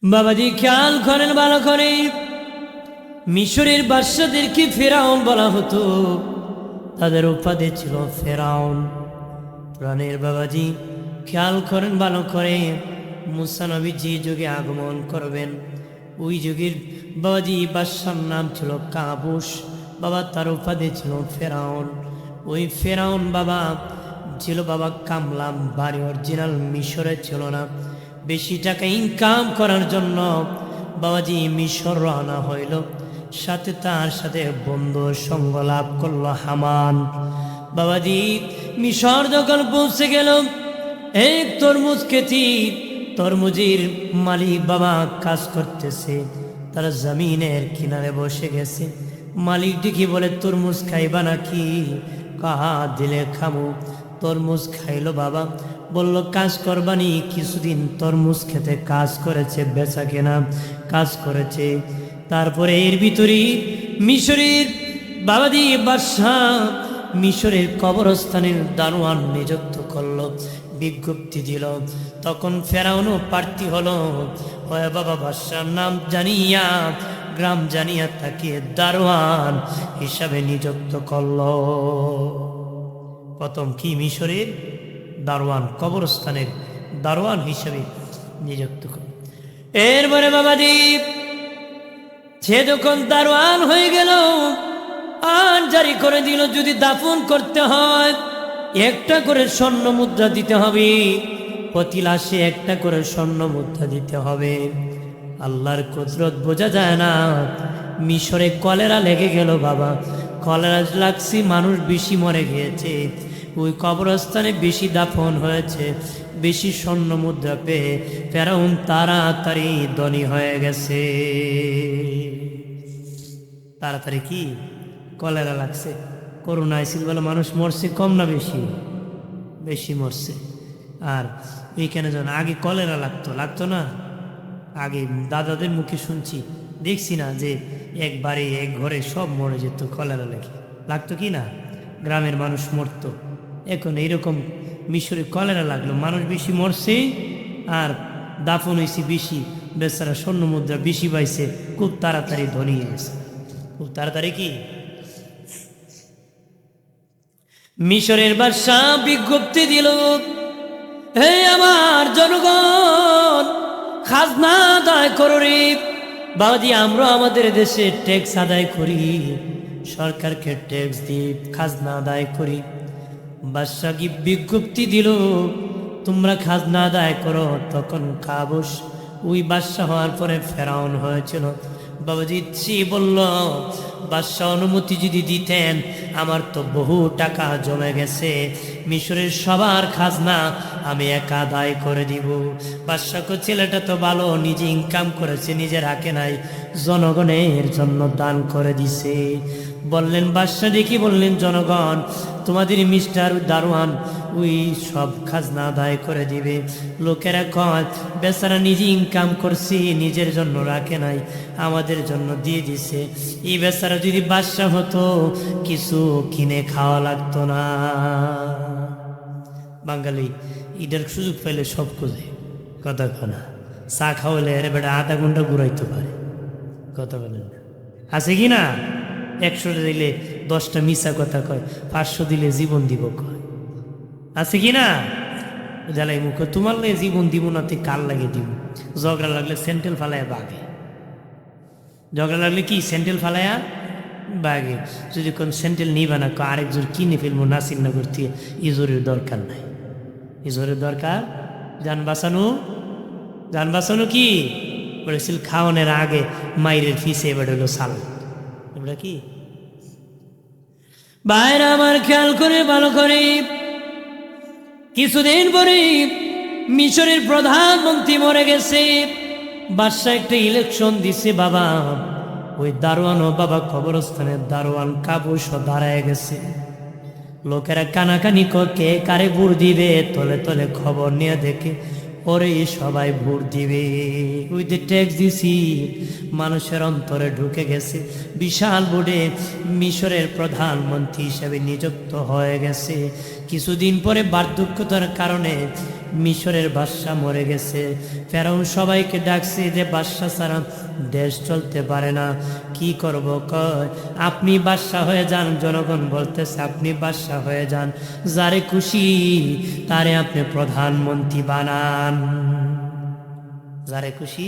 বাবাজি খেয়াল করেন ভালো করে, মিশরের বাদশাদেরকে ফেরাউন বলা হতো, তাদের উপাধি ছিল ফেরাউন। প্রাণের বাবাজি খেয়াল করেন ভালো করে, মুসা নবী যে যুগে আগমন করবেন ওই যুগের বাবাজি বাদশার নাম ছিল কাবুস। বাবা তার উপাধি ছিল ফেরাউন। ওই ফেরাউন বাবা ছিল বাবা কামলাম, বাড়ি অরিজিনাল মিশরে ছিল না। বেশি টাকা ইনকাম করার জন্য বাবাজি মিশর রওনা হইল, সাথে তার সাথে বন্ধু সঙ্গ লাভ করলো হামান। বাবাজি মিশর যখন পৌঁছে গেল, এক তরমুজ খেতি, তরমুজের মালিক বাবা কাজ করতেছে, তারা জমিনের কিনারে বসে গেছে। মালিক দেখি বলে, তরমুজ খাইবা নাকি? কাহা দিলে খামু। তরমুজ খাইলো বাবা, বলল কাজ করবানি? কিছুদিন তরমুজ খেতে কাজ করেছে, বেচা কেনা কাজ করেছে। তারপরে এর ভিতরে মিশরের বাবাজি বাদশাহ মিশরের কবরস্থানের দারোয়ান নিযুক্ত করলো, বিজ্ঞপ্তি দিল। তখন ফেরাউনও প্রার্থী হলো, হয় বাবা বাদশার নাম জানিয়া, গ্রাম জানিয়া তাকে দারোয়ান হিসাবে নিযুক্ত করলো। প্রথম কি মিশরের দারোয়ান, কবরস্থানের দারোয়ান হিসাবে নিযুক্ত করল। এরপরে বাবাজি সে যখন দারোয়ান হয়ে গেল, আইন জারি করে দিল, যদি দাফন করতে হয় একটা করে স্বর্ণ মুদ্রা দিতে হবে, প্রতি লাশে একটা করে স্বর্ণ মুদ্রা দিতে হবে। আল্লাহর কুদরত বোঝা যায় না। মিশরে কলেরা লেগে গেল বাবা, কলেরা লাগছে, মানুষ বেশি মরে গিয়েছে, ওই কবরস্থানে বেশি দাফন হয়েছে, বেশি স্বর্ণ মুদ্রা পেয়ে ফেরাউন তাড়াতাড়ি ধনী হয়ে গেছে। তাড়াতাড়ি কি কলেরা লাগছে, করোনা আইছিল বলে মানুষ মরছে কম না বেশি? বেশি মরছে। আর এইখানে যখন আগে কলেরা লাগতো না, আগে দাদাদের মুখে শুনছি, দেখছি না যে একবারে এক ঘরে সব মরে যেত কলেরা লেগে, লাগতো কি না, গ্রামের মানুষ মরতো। এখন এইরকম মিশরে কলেরা লাগলো, মানুষ বেশি মরছে আর দাফন হয়েছে বেশি, বেচারা স্বর্ণ মুদ্রা বেশি পাইছে, খুব তাড়াতাড়ি ধনী হয়ে গেছে। খুব তাড়াতাড়ি কি মিশরের বাদশা বিজ্ঞপ্তি দিল, হে আমার জনগণ, খাজনা আদায় করো রে। বাবাজি আমরা আমাদের দেশে ট্যাক্স আদায় করি, সরকারকে ট্যাক্স দিয়ে খাজনা আদায় করি। বাদশা কি বিজ্ঞপ্তি দিল, তোমরা খাজনা আদায় করো। তখন কাবুস ওই বাদশা হওয়ার পরে ফেরাউন হয়েছিল। বাবাজি সে বলল, বাদশাহ অনুমতি যদি দিতেন, আমার তো বহু টাকা জমে গেছে, মিশরের সবার খাজনা আমি একা আদায় করে দিব। বাদশাহ ছেলেটা তো ভালো, নিজে ইনকাম করেছে, নিজে রাখে নাই, জনগণের জন্য দান করে দিছে। বললেন বাদশাহ দেখি, বললেন জনগণ তোমাদের মিস্টার দারোয়ান ওই সব খাজনা আদায় করে দিবে। লোকেরা কয় বেচারা নিজে ইনকাম করছি, নিজের জন্য রাখে নাই, আমাদের জন্য দিয়ে দিছে। এই বেচারা যদি বাদশাহ হতো কিছু কিনে খাওয়া লাগতো না। বাঙালি ঈদের সুযোগ পাইলে সব খুঁজে, কথা কনা চা খাওয়ালে আরে বেটা আধা ঘন্টা ঘুরাইতে পারে, কথা বলেন না, আছে কি না? 100 দিলে 10টা মিশা কথা কয়, 500 দিলে জীবন দিব কয়, আছে কি না? জ্বালাই মুখ, তোমার লাগে জীবন দিব না, তুই কার লাগে দিব? ঝগড়া লাগলে স্যান্ডেল ফালাইয়া বাগে, ঝগড়া লাগলে কি স্যান্ডেল ফালাইয়া বাগে। যদি কোন স্যান্ডেল নিবা না, আরেকজন কিনে ফেলবো নাসিরনগর থেকে, ইজোরের দরকার নাই, ইজোরের দরকার যান বাঁচানো, যান বাঁচানো কি বলেছিল খাওয়ানোর আগে মাইরের ফিসে, এবার হলো সাল, এবার কি বাইরে আমার খেয়াল করে ভালো করে। কিছুদিন পরে মিশরের প্রধানমন্ত্রী মরে গেছে, বাদশা একটা ইলেকশন দিছে বাবা, ওই দারোয়ানও বাবা কবরস্থানের দারোয়ান কাবুস দাঁড়ায় গেছে। লোকেরা কানাকানি কে কারে ভোট দিবে, তলে তলে খবর নিয়ে দেখে ওরে সবাই ভোট দিবে। ওই যে ট্যাক্স দিছি মানুষের অন্তরে ঢুকে গেছে, বিশাল ভোটে মিশরের প্রধানমন্ত্রী হিসেবে নিযুক্ত হয়ে গেছে। কিছুদিন পরে বার্ধক্যতার কারণে মিশরের বাদশা মরে গেছে। ফেরাউন সবাইকে ডাকছে যে বাদশা ছাড়া দেশ চলতে পারে না, কি করব? কয় আপনি বাদশা হয়ে যান। জনগণ বলতেছে আপনি বাদশা হয়ে যান, যারে খুশি তারে আপনি প্রধানমন্ত্রী বানান, যারে খুশি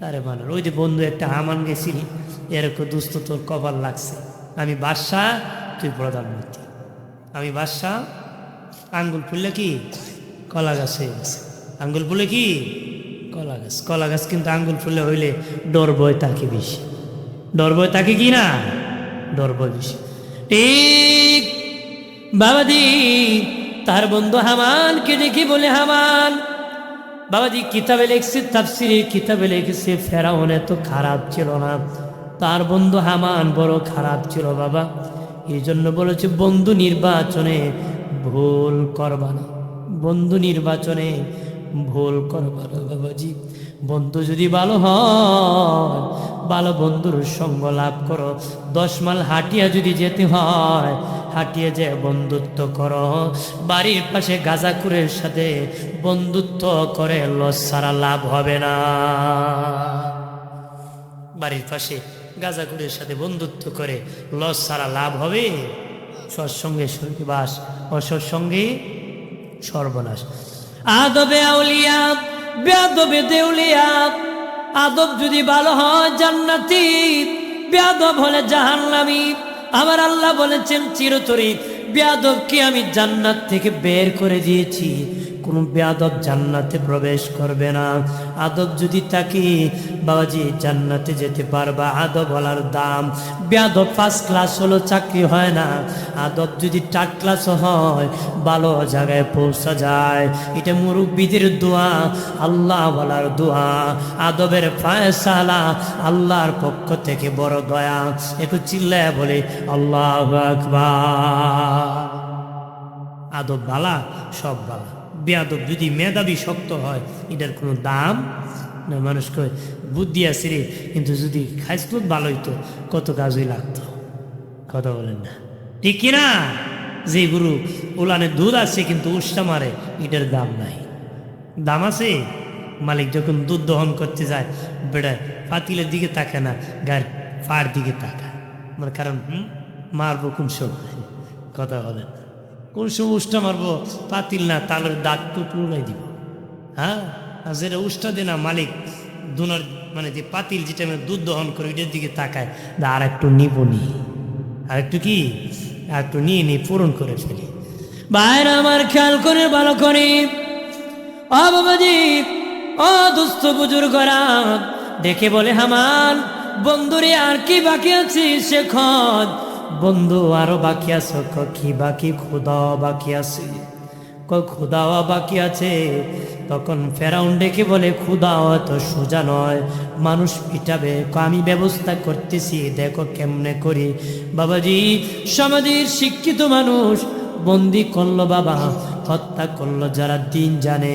তারে বানান। ওই যে বন্ধু একটা হামান গেছিলি, এরকম দুস্থ তোর কপাল লাগছে, আমি বাদশা তুই প্রধানমন্ত্রী। আমি বাদশা, আঙ্গুল ফুললে কি কলা গাছ হয়ে গেছে, আঙ্গুল ফুলে কি কলা গাছ। কলা গাছ কিন্তু আঙ্গুল ফুলে হইলে ডর বয় তাকে বেশি, ডর বয় তাকে কি না, ডর বয় বেশি। ঠিক বাবাজি তার বন্ধু হামানকে দেখি বলে, হামান বাবাজি কিতাবে লিখছে, তাফসীরের কিতাবে লিখছে ফেরাউন এত খারাপ ছিল না, তার বন্ধু হামান বড় খারাপ ছিল বাবা। এই জন্য বলেছে বন্ধু নির্বাচনে ভুল করবা না, বন্ধু নির্বাচনে ভুল করবা না বাবাজি। বন্ধু যদি ভালো হয়, ভালো বন্ধুর সঙ্গ লাভ করো। 10 মাইল হাঁটিয়া যদি যেতে হয়, হাঁটিয়ে যে বন্ধুত্ব করো। বাড়ির পাশে গাঁজাখুরের সাথে বন্ধুত্ব করে লস ছাড়া লাভ হবে না। বাড়ির পাশে গাঁজাখুরের সাথে বন্ধুত্ব করে লস ছাড়া লাভ হবে? সৎসঙ্গে সর্বনাশ, অসৎসঙ্গে সর্বনাশ। আদবে আউলিয়া বেয়াদবে দেউলিয়া। আদব যদি ভালো হয় জান্নাতি, বেয়াদব হলে জাহান্নামী। আমার আল্লাহ বলেছেন চিরতরে বেয়াদবকে আমি জান্নাত থেকে বের করে দিয়েছি, কোনো বেয়াদব জান্নাতে প্রবেশ করবে না। আদব যদি থাকে বাবাজি জান্নাতে যেতে পারবা। আদব বলার দাম। বেয়াদব 1st ক্লাস হলো চাকরি হয় না, আদব যদি 3rd ক্লাস হয় ভালো জায়গায় পৌঁছা যায়। এটা মুরব্বীদের দোয়া, আল্লাহ বলার দোয়া। আদবের ফায়সালা আল্লাহর পক্ষ থেকে বড় দয়া। একটু চিল্লায় বলে আল্লাহু আকবার। আদব বালা, সব বালা। বেয়াদব যদি মেধাবী শক্ত হয়, এটার কোনো দাম না। মানুষ কয় বুদ্ধি আছে রে, কিন্তু যদি খাইসলত ভালো হইতো কত কাজই লাগতো। কথা বলেন না, ঠিক কিনা? যে গুরু উলানে দুধ আছে কিন্তু উষ্টা মারে, এটার দাম নাই। দাম আছে? মালিক যখন দুধ দহন করতে যায়, বেড়ায় পাতিলের দিকে তাকায় না, গায়ের পাড় দিকে তাকায়। মানে কারণ মারবো কোন সময়? কথা বলেন, কোন সময় উষ্টা মারবো? পাতিল না, তালের দাঁত টুকরোই দিব। হ্যাঁ, আর যেটা উষ্টা দে না মালিক দুনার, মানে যে পাতিল যেটা আমি দুধ দহন করি ওইটার দিকে তাকায়, আর একটু নিবো নি, আর একটু কি, আর একটু নিয়ে নিয়ে পূরণ করে ফেলি। বাইরে আমার খেয়াল করে ভালো করে। ও বাবাজি, ও দুস্থ বুজুর্গরা দেখে বলে হামান বন্ধুরে আর কি বাকি আছে সে খোঁজ। বন্ধু আরো বাকি আছে? কি বাকি? খোদাও বাকি আছে। খোদাও বাকি আছে। তখন ফেরাউন ডেকে বলে খোদাও এত সোজা নয়, মানুষ পিটাবে। আমি ব্যবস্থা করতেছি, দেখো কেমনে করি। বাবাজি সমাজের শিক্ষিত মানুষ বন্দি করলো বাবা, হত্যা করলো। যারা দিন জানে,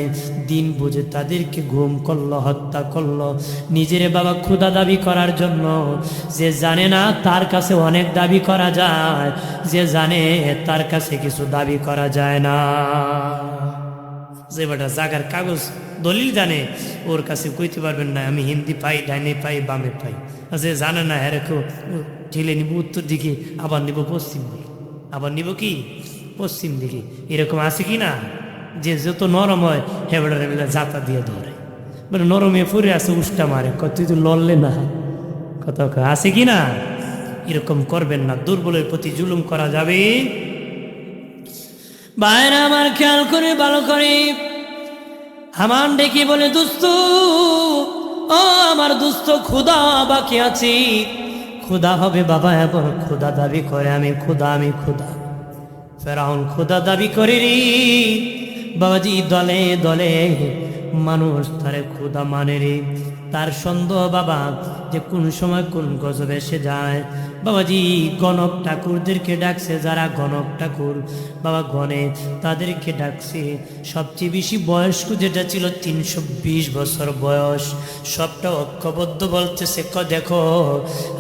দিন বুঝে তাদেরকে গুম করলো, হত্যা করলো। নিজের বাবা ক্ষুধা দাবি করার জন্য। যে জানে না তার কাছে অনেক দাবি করা যায়, যে জানে তার কাছে কিছু দাবি করা যায় না। যে বেটা জাগার কাগজ দলিল জানে, ওর কাছে কইতে পারবেন না আমি হিন্দি পাই, ডাইনে পাই, বামে পাই। যে জানে না এরকম ঠেলে নিব উত্তর দিকে, আবার নিব পশ্চিম দিকে, আবার নিব কি পশ্চিম দিকে। এরকম আছে কি না? যে যত নরম হয় হেবড়ারে বেলা জাতা দিয়ে ধরে, মানে নরমে ফুরে আছে, উষ্টা মারে, তুই তো লড়লে না। কত আছে কি না? এরকম করবেন না, দুর্বলের প্রতি জুলুম করা যাবে। বাইরে আমার খেয়াল করে ভালো করে। হামান ডেকে বলে দুস্থ, ও আমার দুস্থ, ক্ষুধা বাকি আছি। ক্ষুধা হবে বাবা, এবার ক্ষুধা দাবি করে আমি ক্ষুধা, আমি ক্ষুধা। ফেরাউন ক্ষুধা দাবি করে রে বাবাজি, দলে দলে মানুষ তারে ক্ষুধা মানে রে। তার সন্দেহ বাবা যে কোন সময় কোন গজব এসে যায়। বাবাজি গণক ঠাকুরদেরকে ডাকছে, যারা গণক ঠাকুর বাবা গণে তাদেরকে ডাকছে। সবচেয়ে বেশি বয়স্ক যেটা ছিল 320 বছর বয়স, সবটা ঐক্যবদ্ধ বলতেছে দেখো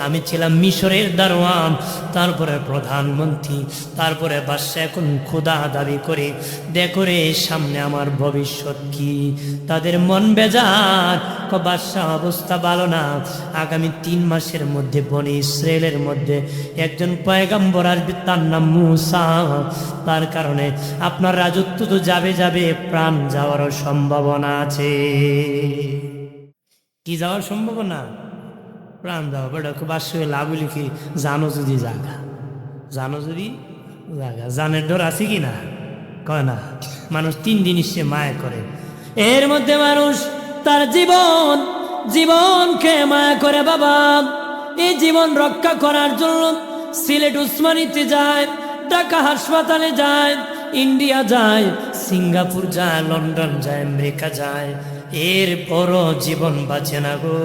আমি ছিলাম মিশরের দারোয়ান, তারপরে প্রধানমন্ত্রী, তারপরে বাদশা, এখন ক্ষুধা দাবি করে দেখো রে সামনে আমার ভবিষ্যৎ কি। তাদের মন বেজার, বাদশা অবস্থা ভালো না, আগামী 3 মাসের মধ্যে বনি ইসরায়েলের মধ্যে একজন পয়গম্বর আসবে, তার নাম মূসা। তার কারণে আপনার রাজত্ব তো যাবে যাবে, প্রাণ যাওয়ারও সম্ভাবনা আছে। কি যাওয়ার সম্ভাবনা? প্রাণ যাওয়া। বেটা বাদশা লাভ হইলে কি, জানো যদি জাগা, জানো যদি জাগা, জানের ডর আছে কি না? কয় না। মানুষ 3 দিন সে মায়া করে, এর মধ্যে মানুষ তার জীবনকে মায়া করে বাবা। এই জীবন রক্ষা করার জন্য সিলেট উসমানীতে যায়, ঢাকা হাসপাতালে যায়, ইন্ডিয়া যায়, সিঙ্গাপুর যায়, লন্ডন যায়, আমেরিকা যায়, এর বড় জীবন বাঁচে না গো,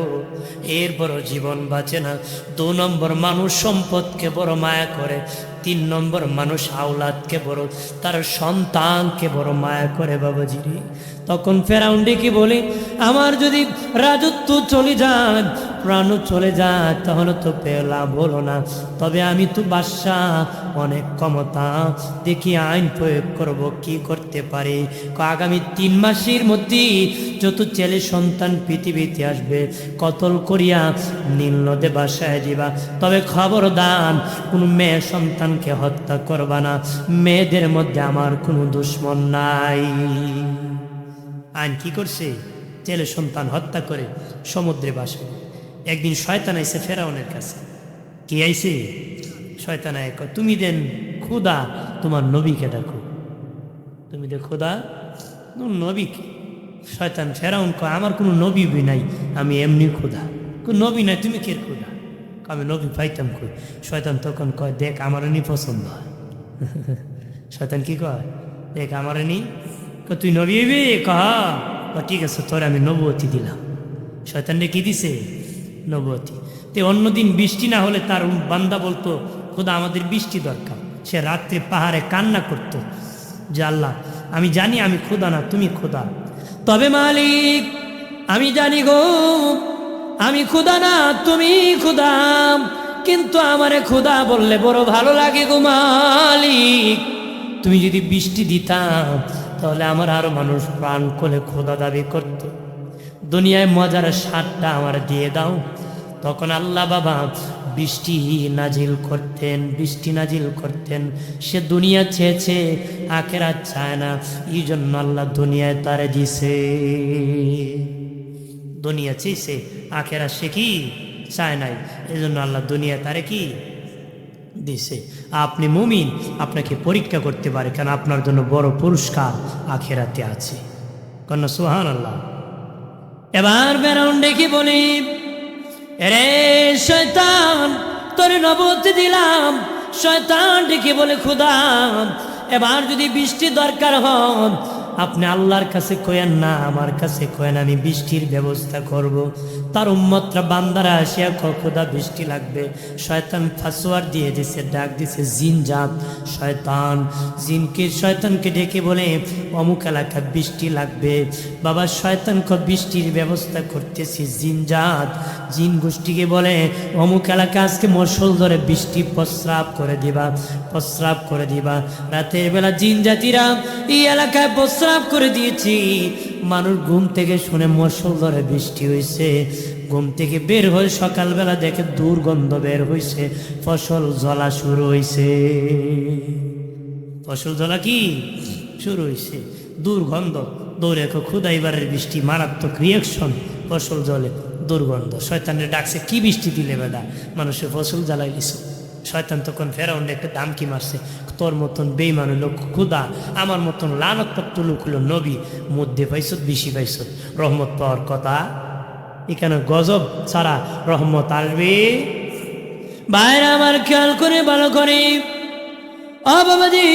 এর বড় জীবন বাঁচে না। 2 নম্বর মানুষ সম্পদকে বড় মায়া করে, 3 নম্বর মানুষ আওলাদকে বড়, তার সন্তানকে বড় মায়া করে বাবাজি রে। তখন ফেরাউন ডেকে বলে, আমার যদি রাজত্ব চলে যায়, প্রাণও চলে যায়, তাহলে তো লাভ হলো না। তবে আমি তো বাদশাহ, অনেক ক্ষমতা, দেখি আইন প্রয়োগ করব, কি করতে পারি। আগামী 3 মাসের মধ্যে যত ছেলে সন্তান পৃথিবীতে আসবে কতল করিয়া নীল নদে বাসায় দিবা। তবে খবরদার কোনো মেয়ে সন্তানকে হত্যা করবা না, মেয়েদের মধ্যে আমার কোনো দুশ্মন নাই। আইন কি করছে? ছেলে সন্তান হত্যা করে সমুদ্রে বাসায়। একদিন শয়তান আইছে ফেরাউনের কাছে। কি আইছে? শয়তান আয়, তুমি দেন খুদা তোমার নবীকে ডাকো, তুমি দে খুদা নবীকে। শয়তান ফেরাউন কয়, আমার কোনো নবী নাই, আমি এমনি খুদা। নবী নাই, তুমি কে খুদা? আমি নবী পাইতাম কই। শয়তান তখন কয়, দেখ আমার নি পছন্দ হয়। শয়তান কি কয়? দেখ আমার নি, তুই নবী হইবি? ঠিক আছে, তোর আমি নবুয়তি দিলাম। শয়তানরে কি দিছে? নবুয়তি। তে অন্যদিন বৃষ্টি না হলে তার বান্দা বলতো, খোদা আমাদের বৃষ্টি দরকার। সে রাত্রে পাহাড়ে কান্না করত যে আল্লাহ আমি জানি আমি খোদা না, তুমি খোদা, তবে মালিক আমি জানি গো আমি খোদা না, তুমি খোদা, কিন্তু আমারে খোদা বললে বড় ভালো লাগে গো মালিক। তুমি যদি বৃষ্টি দিতাম তাহলে আমার আরো মানুষ প্রাণ করে খোদা দাবি করত। দুনিয়ায় মজার স্বাদটা আমার দিয়ে দাও। তখন আল্লাহ বাবা বৃষ্টি নাজিল করতেন, বৃষ্টি নাজিল করতেন। সে দুনিয়া চেয়েছে, আখেরাত চায় না, এই জন্য আল্লাহ দুনিয়ায় তারে দিছে। দুনিয়া চেয়েছে, আখেরাত সে কি চায় নাই, এই জন্য আল্লাহ দুনিয়া তারে কি দিছে। আপনি মুমিন, আপনাকে পরীক্ষা করতে পারে, কারণ আপনার জন্য বড় পুরস্কার আখেরাতে আছে। কন্যা সুবহানাল্লাহ। এবার ফেরাউন ডেকে বলি, রে শয়তান তোর নবুয়তি দিলাম। শয়তান ডেকে বলে, খোদা এবার যদি বৃষ্টি দরকার হয় আপনি আল্লাহর কাছে কয়েন না, আমার কাছে কয়েন, আমি বৃষ্টির ব্যবস্থা করব। তার উম্মতরা বান্দারা আসিয়া খোদা বৃষ্টি লাগবে। শয়তান ফাসওয়ার দিয়ে দিছে, ডাক দিছে জিন জাত। শয়তানকে ডেকে বলে, অমুক এলাকা বৃষ্টি লাগবে। বাবা শয়তান বৃষ্টির ব্যবস্থা করতেছি। জিন জাত জিন গোষ্ঠীকে বলে, অমুক এলাকা আজকে মশল ধরে বৃষ্টি প্রস্রাব করে দিবা, প্রস্রাব করে দিবা। রাতের বেলা জিন জাতিরা এই এলাকায় প্রস্রাব করে দিয়েছি। মানুষ ঘুম থেকে শুনে মশল ধরে বৃষ্টি হয়েছে, ঘুম থেকে বের হয়ে সকালবেলা দেখে দুর্গন্ধ বের হয়েছে, ফসল জ্বলা শুরু হয়েছে। ফসল জ্বলা কি শুরু হয়েছে, দুর্গন্ধ। দৌড়ে খুদাইবারের বৃষ্টি, মারাত্মক রিয়াকশন, ফসল জলে দুর্গন্ধ। শয়তানের ডাকছে, কি বৃষ্টি দিলে বেদা, মানুষের ফসল জ্বালাই দিছে। শয়তান তখন ফেরাউন একটা দামকি মারছে, তোর মতন বেইমান লোক খুদা, আমার মতন লানতপ্রাপ্ত লোক হলো নবী, মধ্যে পাইছত বেশি পাইছত, রহমত পাওয়ার কথা এখানে গজব ছাড়া রহমত আসবে? বাইরে আমার খেয়াল করে ভালো করে, ও বাবাজি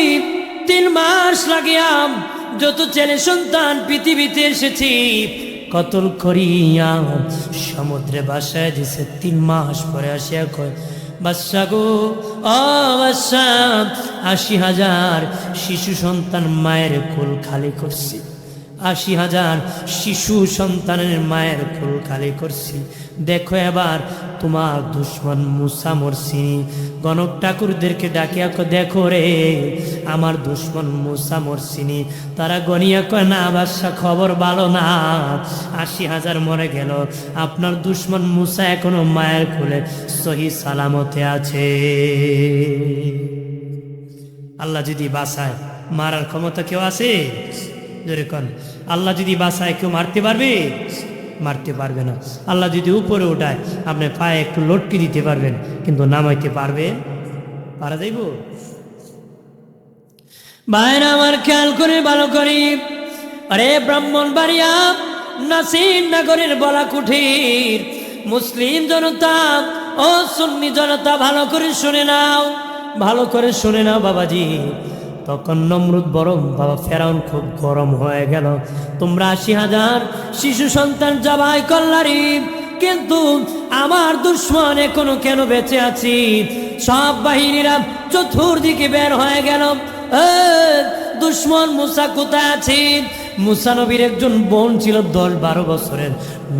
3 মাস লাগিয়াম যত ছেলে সন্তান পৃথিবীতে এসেছি কতল করিয়া সমুদ্রে বাসায় দিছে। 3 মাস পরে আসিয়া কয়, বাদশা গো, ও বাদশা, 80,000 শিশু সন্তান মায়ের কোল খালি করছি। 80,000 শিশু সন্তানের মায়ের কোল খালি করছি। দেখো এবার তোমার দুশ্মন মুসা মরসিনি। গণক ঠাকুরদেরকে ডাকিয়া দেখো রে, আমার দুশ্মন মুসা মরসিনি। তারা গনিয়া কয়, না বাদশা, খবর ভালো না, 80,000 মরে গেল, আপনার দুশ্মন মুসা এখনো মায়ের কোলে সহি সালামতে আছে। আল্লাহ যদি বাঁচায়, মারার ক্ষমতা কেউ আছে? জোরে কন, আল্লাহ যদি বাঁচায় কেউ মারতে পারবে? মারতে পারবে না। আল্লাহ যদি উপরে উঠায়, আপনি পায়ে একটু লটকে দিতে পারবেন, কিন্তু নামাইতে পারবে? পারা যাইব? ভাইরা আমার, খেয়াল করে ভালো করি। আরে ব্রাহ্মণবাড়িয়া নাসির নগরের বলাকুঠির মুসলিম জনতা ও সুন্নি জনতা, ভালো করে শুনে নাও, ভালো করে শুনে নাও বাবাজি। তখন নমরুদ বড় বাবা ফেরাউন খুব গরম হয়ে গেল। তোমরা 80,000 শিশু সন্তান জবাই করলারি, কিন্তু আমার দুশ্মন এখনো কেন বেঁচে আছি? সব বাহিনীরা চতুর্দিকে বের হয়ে গেল। দুশ্মন মুসা কোথায় আছে? মুসা নবীর একজন বোন ছিল 10-12 বছরের,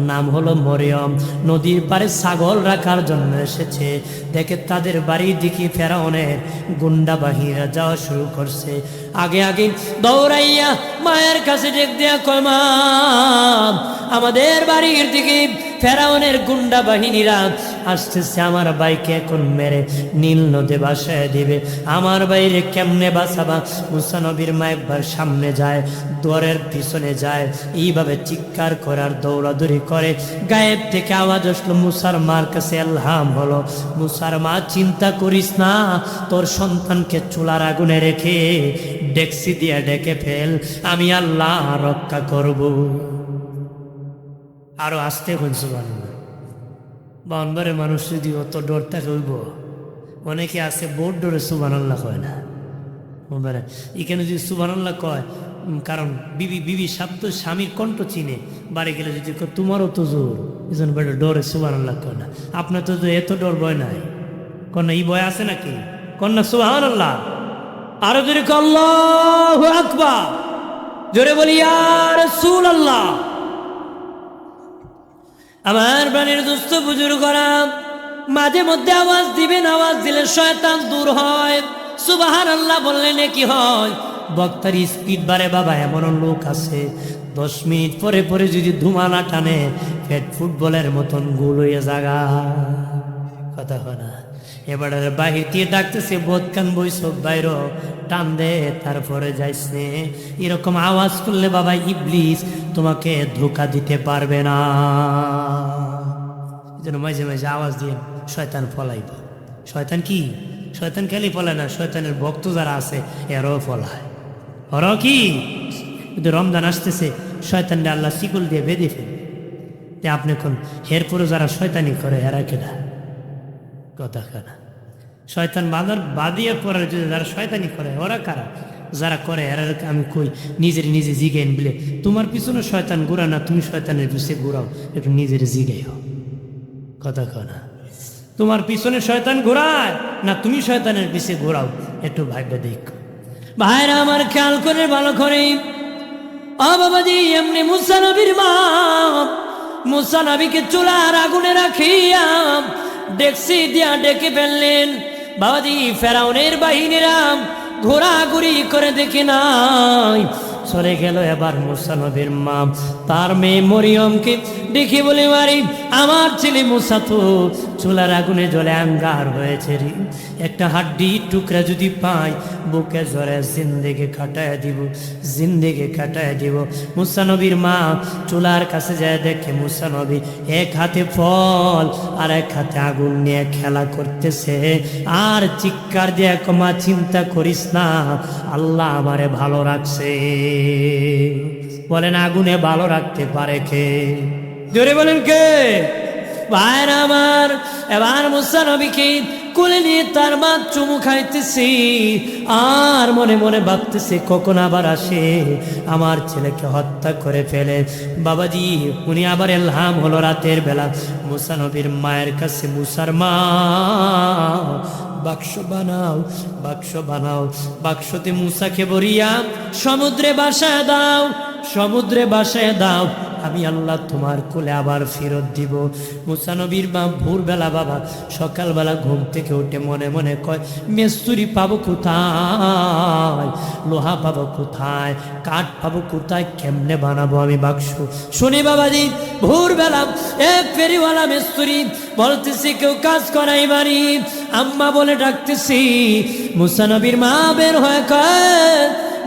নাম হলো মরিয়ম। নদীর পাড়ে ছাগল রাখার জন্য এসেছে। দেখে তাদের বাড়ির দিকে ফেরাউনের গুন্ডা বাহিনীরা যাওয়া শুরু করছে। আগে আগে দৌড়াইয়া মায়ের কাছে ডেক দেয়া কয়, মা, আমাদের বাড়ির দিকে ফেরাউনের গুন্ডা বাহিনীরা আসতেছে, আমার ভাইকে এখন মেরে নীল নদে বাসায় দিবে, আমার বাইরে কেমনে বাঁচাবা? মুসা নবীর মা একবার সামনে যায়, দুয়ারের পিছনে যায়, এইভাবে চিৎকার করার দৌড়াদৌড়ি করে। গায়েব থেকে আওয়াজ আসলো, মুসার মার কাছে এলহাম হলো, মুসার মা, চিন্তা করিস না, তোর সন্তানকে চুলার আগুনে রেখে ডেকসি দিয়ে ডেকে ফেল, আমি আল্লাহ রক্ষা করব। আরো আসতে হইছে বাউনবারে মানুষ যদি অত ডরটা হইব, অনেকে আছে বোর্ড ডরে সুবহানাল্লাহ কয় না। এখানে যদি সুবহানাল্লাহ কয়, কারণ বিবি সাপ্ত স্বামীর কণ্ঠ চিনে, বাড়ি গেলে যদি তোমারও তো জোর, এই জন্য বেটা ডরে সুবহানাল্লাহ কয় না। আপনার তো এত ডর ভয় নাই, কন্যা এই ভয় আছে নাকি? কন্যা সুবহানাল্লাহ। আরো জোরে আল্লাহু আকবার, জোরে বলি ইয়া রাসূলুল্লাহ। আমার প্রাণের দুস্থ বুজুর্গরা, মাঝে মধ্যে আওয়াজ দিবেন, আওয়াজ দিলে শয়তান দূর হয়। সুবহানাল্লাহ বললে নাকি হয়? বক্তার স্পিড বাড়ে বাবা। এমন লোক আছে 10 মিনিট পরে পরে যদি ধুমা না টানে, পেট ফুটবলের মতন গোল হয়ে জাগা। কথা হয় না? এবার বাহির দিয়ে ডাকতেছে, বোধ কান বই সব বাইর টান দে, তারপরে যাইস নে। এরকম আওয়াজ করলে বাবা ইবলিস তোমাকে ধোঁকা দিতে পারবে না। যেন মাঝে মাঝে আওয়াজ দিয়ে শয়তান ফলাইব। শয়তান কি? শয়তান খালি ফলায় না, শয়তানের ভক্ত যারা আছে এরাও ফলায়। ওরাও কি? কিন্তু রমজান আসতেছে, শয়তানটা আল্লাহ শিকল দিয়ে বেঁধে ফেলে। আপনি কোন এরপরে যারা শয়তানি করে এরা কেনা কথা কানা? শয়তান বাদিয়ে পড়ার যদি যারা শয়তানি করে ওরা কারা? যারা করে এরা আমি কই নিজে জিগাইন বলে, তোমার পিছনে শয়তান ঘুরা না, তুমি শয়তানের পিছিয়ে ঘুরাও, একটু নিজের জিগাইও। কথা কানা? তোমার পিছনে শয়তান ঘোরায় না তুমি শয়তানের পিছিয়ে ঘোরাও, একটু ভাইবে দেখো। ভাইরা আমার, খেয়াল করে ভালো করে। ও বাবাজি, এমনি মুসা নবীর মা মুসা নবীকে চুলার আগুনে রাখিয়া ডেকসি দিয়া ডেকে ফেললেন। বাবাজি, ফেরাউনের বাহিনীরা ঘোরাঘুরি করে দেখে নাই, চলে গেল। এবার মুসা নবীর মা তার মেয়ে মরিয়মকে দেখে বলে, মারি, আমার ছেলে মুসা তো চুলার আগুনে জ্বলে আঙ্গার হয়েছে রে, একটা হাড্ডি টুকরা যদি পাই বুকে জ্বরে জিন্দেগি কাটায় দিব, জিন্দেগি কাটায় দিব। মুসা নবীর মা চুলার কাছে যায়, দেখে মুসা নবী এক হাতে ফল আর এক হাতে আগুন নিয়ে খেলা করতেছে, আর চিৎকার দিয়ে কমা, চিন্তা করিস না, আল্লাহ আমারে ভালো রাখছে। বলেন আগুনে ভালো রাখতে পারে কে? জোরে বলেন কে? ভাইরা আমার, এবার মুসা নবীকে কোলে নিয়ে তার মা চুমু খাইতেছে আর মনে মনে ভাবতেছে কখন আবার আসে আমার ছেলেকে হত্যা করে ফেলে। বাবাজি উনি আবার এলহাম হলো রাতের বেলা মুসা নবীর মায়ের কাছে, মুসার মা বাক্স বানাও, বাক্স বানাও, বাক্সতে মুসাকে ভরিয়া সমুদ্রে ভাসায় দাও, সমুদ্রে ভাসায় দাও, আমি আল্লাহ তোমার কোলে আবার ফেরত দিব। মুসা নবীর মা ভোরবেলা বাবা সকালবেলা ঘুম থেকে উঠে মনে মনে কয় মিস্ত্রি পাবো কোথায়, লোহা পাবো কোথায়, কাঠ পাবো কোথায়, কেমনে বানাবো আমি বাক্স। শুনি বাবাজি ভোরবেলা এক ফেরিওয়ালা মিস্ত্রি বলতেছি কেউ কাজ করাই বাড়ি, আম্মা বলে ডাকতেছি। মুসা নবীর মা বের হয়ে কয়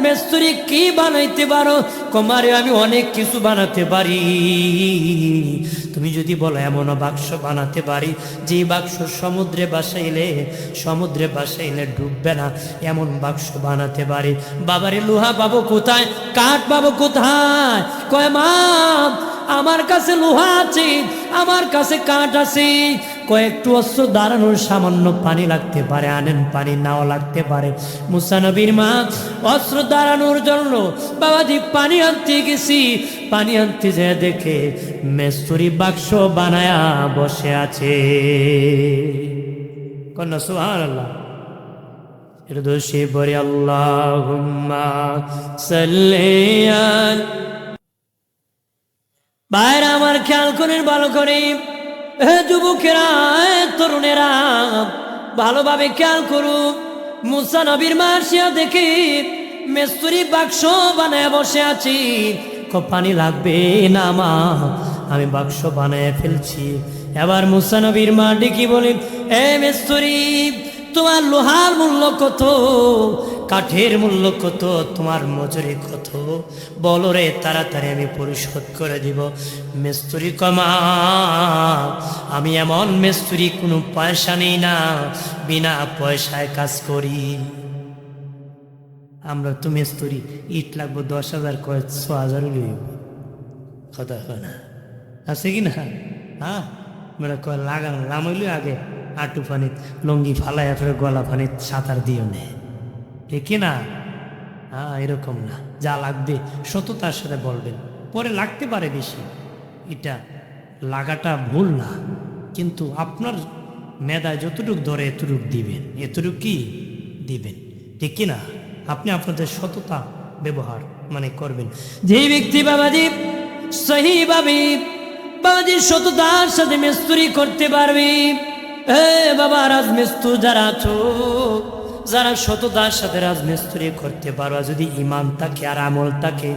মিস্ত্রি কি বানাইতে পারো? কমারে আমি অনেক কিছু বানাতে পারি, তুমি যদি বলো এমন বাক্স বানাতে পারি যে বাক্স সমুদ্রে ভাসাইলে, সমুদ্রে ভাসাইলে ডুববে না, এমন বাক্স বানাতে পারি। বাবারে লোহা পাবো কোথায়, কাঠ পাবো কোথায়? কয় মা আমার কাছে লোহা আছে, আমার কাছে কাঠ আছে, কয়েকটু অস্ত্র দাঁড়ানোর সামান্য পানি লাগতে পারে, আনেন পানি নাও লাগতে পারে। মুসা নবীর মা অস্ত্র দাঁড়ানোর জন্য বাবাজি পানি আনতে গেছি, পানি আনতে যেয়ে দেখে মিস্ত্রি বাক্স বানায়া বসে আছে। কন্যা সুবহানাল্লাহ, এটা দোষে পড়ে আল্লাহুম্মা সাল্লি আলা। বাইরে আমার খেয়াল করেন ভালো করে, হে যুবকেরা, তরুণেরা ভালোভাবে খেয়াল করুন। মুসা নবীর মা আসিয়া দেখে মিস্ত্রি বাক্স বানায় বসে আছি। পানি লাগবে না মা, আমি বাক্স বানায় ফেলছি। এবার মুসা নবীর মা ডেকে বলে এ মিস্ত্রি তোমার লোহার মূল্য কত, কাঠের মূল্য কত, তোমার মজুরি কত, বলো রে, তাড়াতাড়ি আমি পরিশোধ করে দিব। মিস্ত্রি কমা আমি এমন মিস্ত্রি কোনো পয়সা নেই না, বিনা পয়সায় কাজ করি। আমরা তো মিস্ত্রি ইট লাগবো 10,000 কয় 6,000 কথা হয় না, আছে কি না? হ্যাঁ মেয়েরা কয় লাগানো লামাইলে আগে আটু পানি লঙ্গি ফালাই ফেরে গলা পানি সাঁতার দিও নে, ঠিক না? হ্যাঁ এরকম না, যা লাগবে সততার সাথে বলবেন, পরে লাগতে পারে বেশি, এটা লাগাটা ভুল না, কিন্তু আপনার মেধায় যতটুক ধরে এতটুক দিবেন, এতটুক কি দিবেন, ঠিক না? আপনি আপনাদের সততা ব্যবহার মানে করবেন। যে ব্যক্তি বাবাজি সহিভাবে বাবাজি সততার সাথে মিস্ত্রি করতে পারবে, হে বাবা রাজমিস্ত্রি যারা আছো, যারা সততার সাথে রাজমিস্ত্রি করতে পারবা, যদি ইমান থাকে আর আমল থাকে,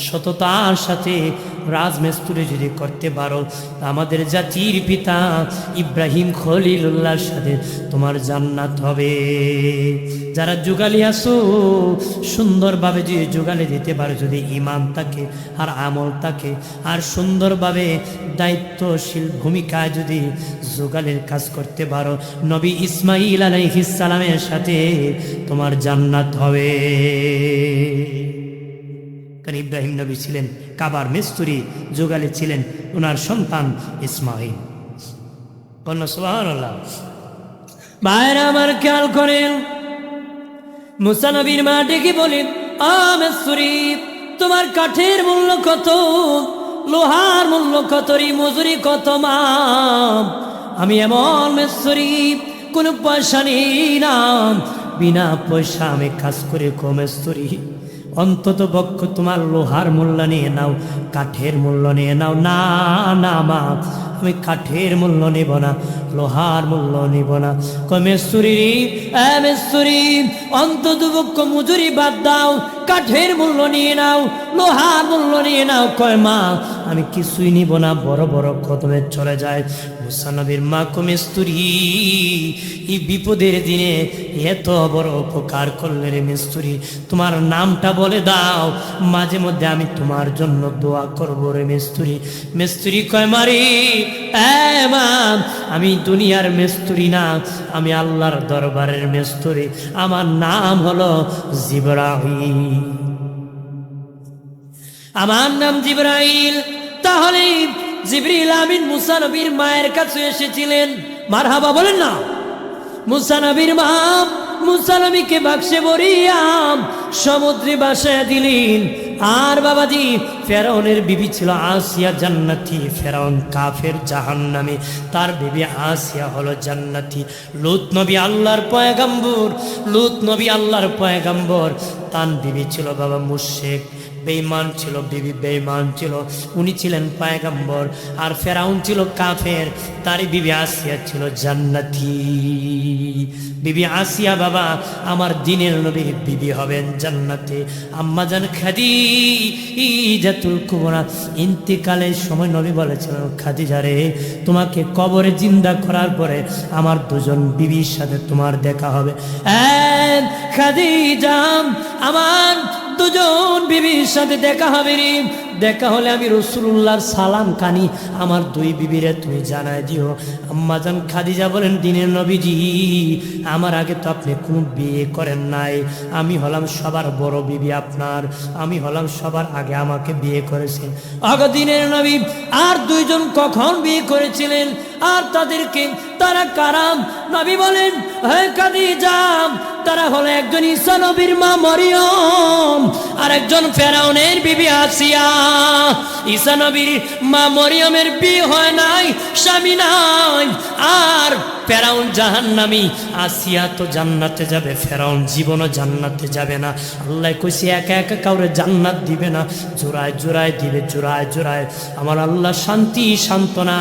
সততার সাথে রাজমিস্ত্রি যদি করতে পারো, আমাদের জাতির পিতা ইব্রাহিম খলিলুল্লাহর সাথে তোমার জান্নাত হবে। যারা যুগালি আসো সুন্দরভাবে যদি যুগালি দিতে পারো, যদি ইমান থাকে আর আমল থাকে আর সুন্দরভাবে দায়িত্বশীল ভূমিকায় যদি যুগালির কাজ করতে পারো, নবী ইসমাইল আলাইহিস সালামের সাথে তোমার জান্নাত হবে। কারণ ইব্রাহিম নবী ছিলেন কাবার মিস্ত্রি, যুগালি ছিলেন ওনার সন্তান ইসমাইল। সুবহানাল্লাহ। ভাইরা আমার খেয়াল করেন, মুসা নবীর মা ডেকে বলেন আ মিস্ত্রি তোমার কাঠের মূল্য কত, লোহার মূল্য কত, মজুরি কত মা? আমি এমন মিস্ত্রি কোনো পয়সা নেই না, বিনা পয়সা আমি কাজ করে মিস্ত্রি, অন্তত পক্ষ তোমার লোহার মূল্য নিয়ে নাও, কাঠের মূল্য নিয়ে নাও। না না মা আমি কাঠের মূল্য নিব না, লোহার মূল্য নিব না। মিস্ত্রি মিস্ত্রি অন্তত পক্ষ মজুরি বাদ দাও, কাঠের মূল্য নিয়ে নাও, লোহার মূল্য নিয়ে নাও। কয় মা আমি কিছুই নিব না, বড় বড় কদমে চলে যায়। মুসা নবীর মা মিস্ত্রি এই বিপদের দিনে এত বড় উপকার করলে রে মিস্ত্রি, তোমার নামটা বলে দাও, মাঝে মধ্যে আমি তোমার জন্য দোয়া করবো রে মিস্ত্রি। মিস্ত্রি কয় মারি মা আমি দুনিয়ার মিস্ত্রি না, আমি আল্লাহর দরবারের মিস্ত্রি, আমার নাম হলো জিবরাইল, আমার নাম জিবরাইল। তাহলে জিবরিল আমিন মুসা নবীর মায়ের কাছে এসেছিলেন, মারহাবা বলেন না, মুসা নবীর মা মুসা নবীকে বাক্সে ভরিয়া সমুদ্রে বাসায় দিলেন। আর বাবাজি ফেরাউনের বিবি ছিল আসিয়া জান্নাতি, ফেরাউন কাফের জাহান্নামী, তার বিবি আসিয়া হলো জান্নাতি। লূত নবী আল্লাহর পয়গম্বর, লূত নবী আল্লাহর পয়গম্বর, তার বিবি ছিল বাবা মুশরিক, বেঈমান ছিল, বিবি বেঈমান ছিল, উনি ছিলেন পয়গম্বর। আর ফেরাউন ছিল কাফের, তারই বিবি আসিয়া ছিল জান্নাতি। বিবি আসিয়া বাবা আমার দিনের নবীর বিবি হবেন জান্নাতে। আম্মাজান খাদিজাতুল কুবরা ইন্তিকালের সময় নবী বলেছিলেন, খাদিজা রে, তোমাকে কবরে জিন্দা করার পরে আমার দুজন বিবির সাথে তোমার দেখা হবে। খাদিজা, আমার দুজন বিবির সাথে দেখা হবে রে। দেখা হলে আমি রাসূলুল্লাহর সালাম কানি আমার দুই বিবিরে তুমি জানাই দিও। আম্মাজান খাদিজা বলেন, দিনের নবীজি, আমার আগে তো আপনি কোনো বিয়ে করেন নাই, আমি হলাম সবার বড় বিবি আপনার, আমি হলাম সবার আগে, আমাকে বিয়ে করেছেন। আগে দিনের নবী আর দুইজন কখন বিয়ে করেছিলেন, আর তাদেরকে তারা কারাম? নবী বলেন, হে খাদিজা, তারা হলো একজন ঈসা নবীর মা মরিয়ম, আর একজন ফেরাউনের বিবি আসিয়া। ঈসা নবীর মা মরিয়মের বিয়ে হয় নাই, স্বামী নাই, আর ফেরাউন জাহান্নামী, আসিয়া তো জান্নাতে যাবে, ফেরাউন জীবনও জান্নাতে যাবে না। আল্লাহ কইছে একা একা কাউরে জান্নাত দিবে না, জোড়ায় জোড়ায় দিবে, জোড়ায় জোড়ায়। আমার আল্লাহ শান্তি সান্ত্বনা,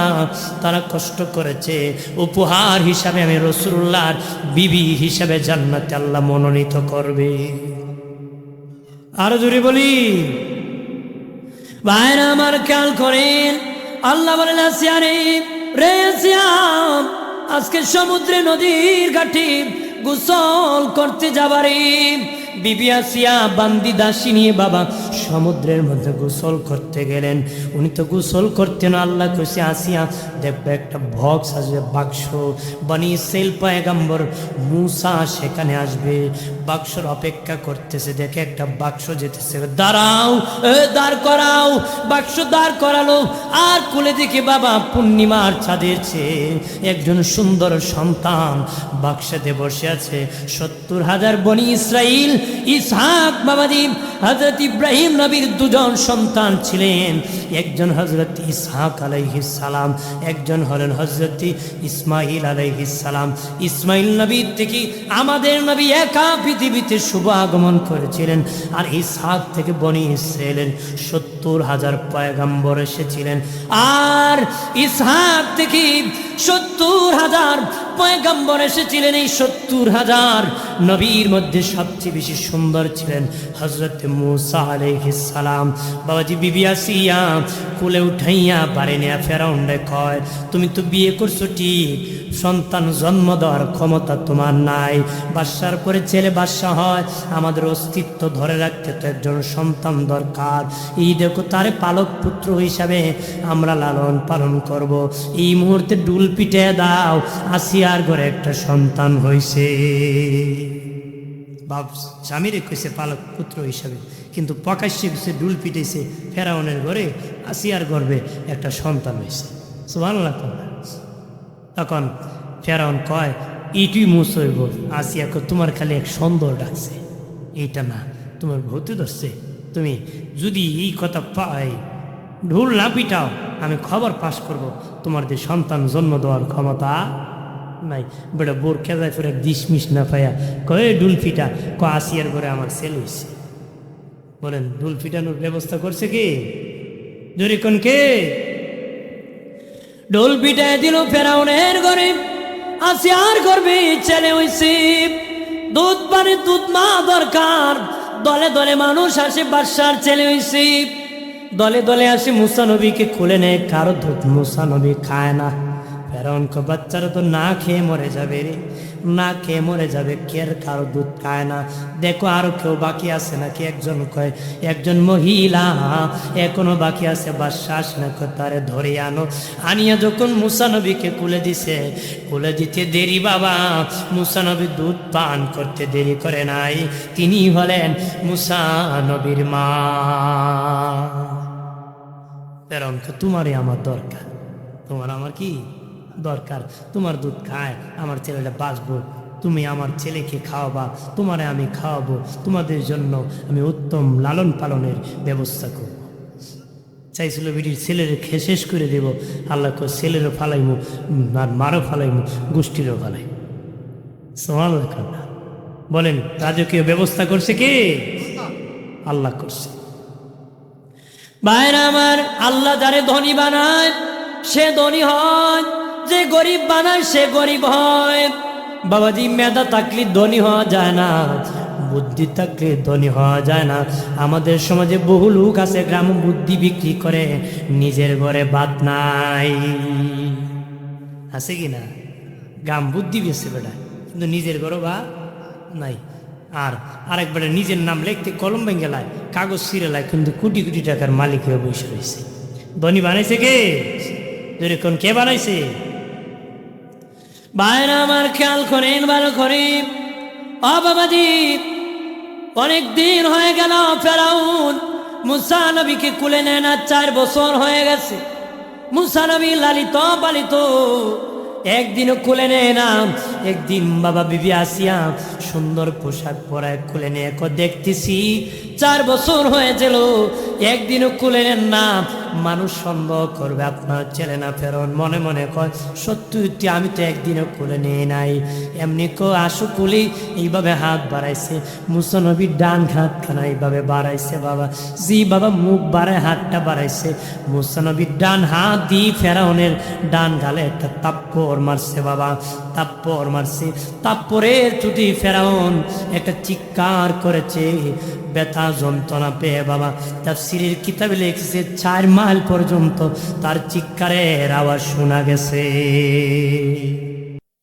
তারা কষ্ট করেছে, উপহার হিসাবে আমি রাসূলুল্লাহর বিবি হিসাবে জান্নাতে আল্লাহ মনোনীত করবে। আরো জোরে বলি, ভাইরা আমার খেয়াল করেন, আল্লাহ বলেন, আসিয়া রে আসিয়া, আজকে সমুদ্রে নদীর ঘাটে গোসল করতে যাবারে। বিবি আসিয়া বান্দি দাসী নিয়ে বাবা সমুদ্রের মধ্যে গোসল করতে গেলেন। উনি তো গোসল করতেন, আল্লাহ কইছে আসিয়া দেখবে একটা বক্স আসবে, বাক্স, বনি ইসরাইল পয়গম্বর মুসা সেখানে আসবে, বাক্সর অপেক্ষা করতেছে। দেখে একটা বাক্স যেতেছে, দাঁড়াও, দাঁড় করাও। বাক্স দাঁড় করালো, আর কোলে দেখে বাবা পূর্ণিমার চাঁদের চেয়ে একজন সুন্দর সন্তান বাক্সেতে বসে আছে। 70,000 বনি ইসরাইল, ইসহাক বাবাজি হযরত ইব্রাহিম নবীর দুজন সন্তান ছিলেন, একজন হযরত ইসহাক আলাইহিস সালাম, একজন হলেন হযরত ইসমাইল আলাইহিস সালাম। ইসমাইল নবীর থেকে আমাদের নবী একা পৃথিবীতে শুভ আগমন করেছিলেন, আর ইসহাক থেকে বনি ইসরাইলের 70,000 পয়গম্বর এসেছিলেন। আর ইসহাক থেকে 70,000 পয়গম্বর এসেছিলেন। এই 70,000 নবীর মধ্যে সবচেয়ে বেশি সুন্দর ছিলেন হযরত মুসা আলাইহিস সালাম। বাবাজি বিবি আসিয়া কোলে উঠাইয়া বাড়ি নিয়ে ফেরাউনরে কয়, তুমি তো বিয়ে করছো ঠিক, সন্তান জন্ম দেওয়ার ক্ষমতা তোমার নাই, বাদশার পরে ছেলে বাদশা হয়, আমাদের অস্তিত্ব ধরে রাখতে তো একজন সন্তান দরকার। এই দেখো তারে পালক পুত্র হিসাবে আমরা লালন পালন করব। এই মুহূর্তে ডুল পিটে দাও, আসিয়ার ঘরে একটা সন্তান হইছে। বাপ স্বামীরে কইছে পালক পুত্র হিসাবে, কিন্তু প্রকাশ্যে কইছে ডুল পিটেছে, ফেরাউনের ঘরে আসিয়ার গর্ভে একটা সন্তান হয়েছে। সুবহানাল্লাহ। তখন ফেরাউন কয়, এইটুই মুসইব। আসিয়া কয়, তোমার খালি এক সুন্দর ডাকছে, এইটা না, তোমার ভূতে ধরছে। তুমি যদি এই কথা পাই, ঢুল না পিটাও, আমি খবর পাস করব তোমার যে সন্তান জন্ম দেওয়ার ক্ষমতা নাই। বেটা বোর খেজায় ফেরে ডিসমিস না পাইয়া কয়ে ডুল পিটা, আসিয়ার ঘরে আমার ছেলে হয়েছে। বলেন ডুল পিটানোর ব্যবস্থা করছে কি? জোরে কোন কে? ডোল পিটায় দিল ফেরাউনের ঘরে, আসিয়ার গর্ভে ছেলে হইছে। দুধ পানি দুধ মা দরকার, দলে দলে মানুষ আসে, বাদশার ছেলে হইছে। দলে দলে আসে, মুসা নবীকে খুলে নেয়, কারো দুধ মুসা নবী খায় না। ফেরাউন কয়, বাচ্চারা তো না খেয়ে মরে যাবে রে, না খেয়ে মরে যাবে, কে কারো দুধ খায় না, দেখো আরো কেউ বাকি আছে নাকি। একজন কয়, একজন মহিলা এখনো বাকি আছে, বাদশা আসে না, তারে ধরে আনো। আনিয়া যখন মুসা নবীকে কুলে দিছে, কুলে দিতে দেরি বাবা, মুসা নবী দুধ পান করতে দেরি করে নাই, তিনি হলেন মুসা নবীর মা। ফেরাউন কয়, তোমারই আমার দরকার, তোমার আমার কি দরকার, তোমার দুধ খায় আমার ছেলেটা বাঁচবো, তুমি আমার ছেলেকে খাওয়াবা, তোমারে আমি খাওয়াবো, তোমাদের জন্য আমি উত্তম লালন পালনের ব্যবস্থা করব। চাইছিল বিটির ছেলের খেয়ে শেষ করে দেব, আল্লাহ ছেলেরও ফালাইমু, আর মারও ফালাইমু, গোষ্ঠীরও ফালাই। সুবহানাল্লাহ। বলেন রাজকীয় ব্যবস্থা করছে কে? আল্লাহ করছে। ভাইরা আমার, আল্লাহ যারে ধনী বানায় সে ধনী হয়, যে গরিব বানায় সে গরিব হয়। বাবাজি, মেধা থাকলে ধনী হওয়া যায় না, বুদ্ধি থাকলে ধনী হওয়া যায় না। আমাদের সমাজে বহু লোক আছে গ্রাম বুদ্ধি বিক্রি করে, নিজের ঘরে ভাত নাই। আছে কি না? গ্রাম বুদ্ধি বেছে বেড়ায়, কিন্তু নিজের ঘরে ভাত নাই। আর আরেকবারে নিজের নাম লিখতে কলম ভেঙে লায়, কাগজ ছিঁড়ে লায়, কিন্তু কোটি কোটি টাকার মালিক হয়ে বসে রয়েছে। ধনী বানাইছে কে? যেরকম কে বানাইছে? ভাইরা আমার, খেয়াল করেন, ভালো করে। ও বাবাজি, অনেক দিন হয়ে গেল ফেরাউন মুসা নবীকে কুলে নেয় না, 4 বছর হয়ে গেছে। মুসা নবী লালিত পালিত, একদিনও কুলে নেয় না। একদিন বাবা বিবি আসিয়া সুন্দর পোশাক পরায় কুলে নিয়ে দেখতেছি 4 বছর হয়ে গেল, একদিনও কুলে নেন না। মানুষ সন্দেহ করবে আপনার ছেলে না ফেরাউন মনে মনে কয়, সত্যি আমি তো একদিনও কুলে নিয়ে নাই। এমনি আসু কুলি এইভাবে হাত বাড়াইছে, মুসা নবীর ডান হাত খানা এইভাবে বাড়াইছে। বাবা জি বাবা, মুখ বাড়ায় হাতটা বাড়াইছে, মুসা নবীর ডান হাত দিয়ে ফেরাউনের ডান গালে একটা তাপ্পর মারছে। বাবা তাপ্পর মারছে, তাপ্পরের চুটি ফেরাউন একটা চিৎকার করেছে ব্যথা যন্ত্রণা পেয়ে। বাবা তাফসীরের কিতাবে লিখেছে 4 মাইল পর্যন্ত তার চিৎকারের আওয়াজ শোনা গেছে।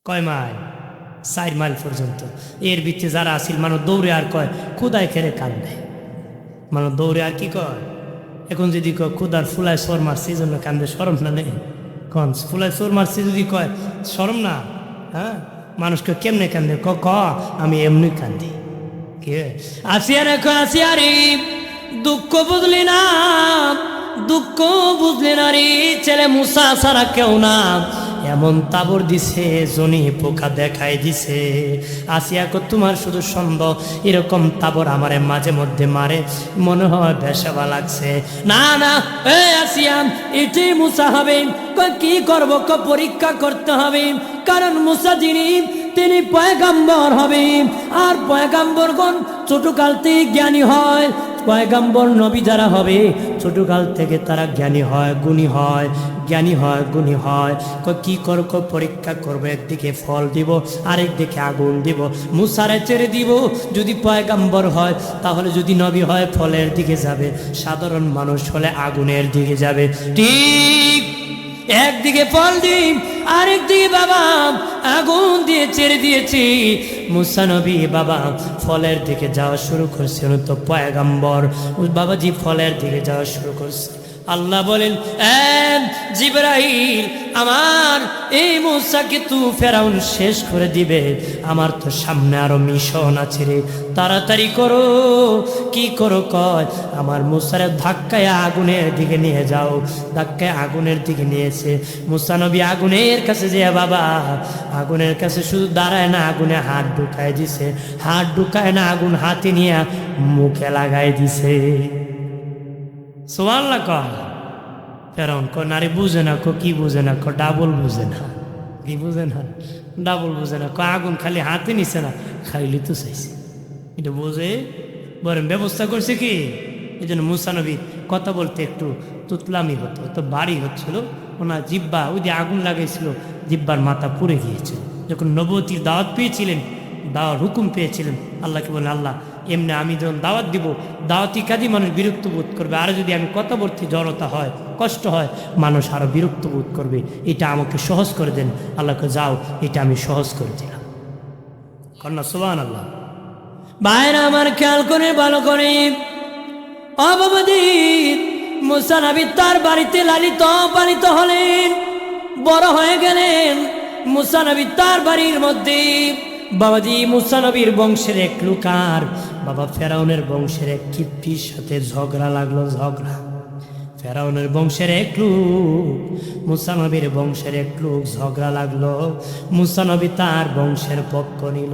কয় মাইল? 4 মাইল পর্যন্ত। এর ভিতরে যারা আসিল মানুষ দৌড়ে আর কয় খুদায় খেলে কান্দে। মানুষ দৌড়ে আর কি কয়? এখন যদি কয় খুদার ফুলায় সর মারছে এই জন্য কান্দে, শরম না নেই? কন ফুলায় সর মারছে যদি কয় শরম না? হ্যাঁ, মানুষকে কেমনে কান্দে? ক আমি এমনি কান্দি। কে আসিয়া রেখো, আসিয়া রে, দুঃখ বুঝলি না, দুঃখ বুঝলি না রে, ছেলে মুসা ছাড়া কেউ না। এমন তাবর দিছে, জনি পোকা দেখাই দিছে। আসিয়া কো তোমার শুধু সন্দেহ, এরকম তাবর আমারে মাঝে মধ্যে মারে, মনে হয় বেশাবা লাগছে। না না এ আসিয়া, এটি মুসা হবে। কি করব? পরীক্ষা করতে হবে, কারণ মুসা যিনি তিনি পয়গাম্বর হবে, আর পয়গাম্বরগণ ছোটকাল থেকে জ্ঞানী হয়। পয়গাম্বর নবী যারা হবে ছোটকাল থেকে তারা জ্ঞানী হয়, গুণী হয়, জ্ঞানী হয়, গুণী হয়। কি করব? পরীক্ষা করবো, একদিকে ফল দিব আরেকদিকে আগুন দিব। মুসারে ছেড়ে দিব, যদি পয়গাম্বর হয় তাহলে, যদি নবী হয় ফলের দিকে যাবে, সাধারণ মানুষ হলে আগুনের দিকে যাবে। ঠিক একদিকে ফল দিই আরেকদিকে বাবা আগুন দিয়ে ছেড়ে দিয়েছি। মুসা নবী বাবা ফলের দিকে যাওয়া শুরু করছে, তো পয়গাম্বর বাবাজি ফলের দিকে যাওয়া শুরু করছে। আল্লাহ বলেন, জিবরাইল, আমার এই মুসাকে তু ফেরাউন শেষ করে দিবে, আমার তো সামনে আরো মিশন আছে রে, তাড়াতাড়ি করো। কি করো? কয় আমার মুসারে ধাক্কায় আগুনের দিকে নিয়ে যাও। ধাক্কায় আগুনের দিকে নিয়েছে। মুসা নবী আগুনের কাছে যে বাবা আগুনের কাছে শুধু দাঁড়ায় না, আগুনে হাত ঢুকায় দিছে। হাত ঢুকায় না, আগুন হাতে নিয়ে মুখে লাগাই দিছে। সুবহানাল্লাহ। কয় ফেরাউন নারী বুঝে না, কি বুঝে না? ডাবল বুঝে না। কি বুঝে না? ডাবল বুঝে না। আগুন খালি হাতে নিছে না, খাইলি তো চাইছে, এটা বুঝে বরং ব্যবস্থা করছে কি? এই জন্য মুসা নবী কথা বলতে একটু তুতলামি হতো, তো বাড়ি হচ্ছিল। ওনার জিব্বা ওই যে আগুন লাগাইছিল, জিব্বার মাথা পুড়ে গিয়েছিল। যখন নবুয়তির দাওয়াত পেয়েছিলেন, দাওয়ার হুকুম পেয়েছিলেন, আল্লাহকে বলেন, আল্লাহ এমনি আমি যখন দাওয়াত দিব, দাওয়াতি কাজে মানুষ বিরক্ত বোধ করবে, আর যদি আমি কথা বলতে জড়তা হয়, কষ্ট হয়, মানুষ আরো বিরক্ত বোধ করবে, এটা আমাকে সহজ করে দেন। আল্লাহকে যাও, এটা আমি সহজ করে দিলাম। কন্যা সুবহানাল্লাহ। ভাইরা আমার, খেয়াল করে ভালো করে। অবাবাদি মুসা নবী তার বাড়িতে লালিত পালিত হলেন, বড় হয়ে গেলেন। মুসা নবী তার বাড়ির মধ্যে বাবাজি মুসা নবীর বংশের এক লুকার বাবা ফেরাউনের বংশের এক কিপ্টির সাথে ঝগড়া লাগলো। ঝগড়া ফেরাউনের বংশের এক লোক মুসা নবীর বংশের এক লোক ঝগড়া লাগলো, মুসা নবী তার বংশের পক্ষ নিল।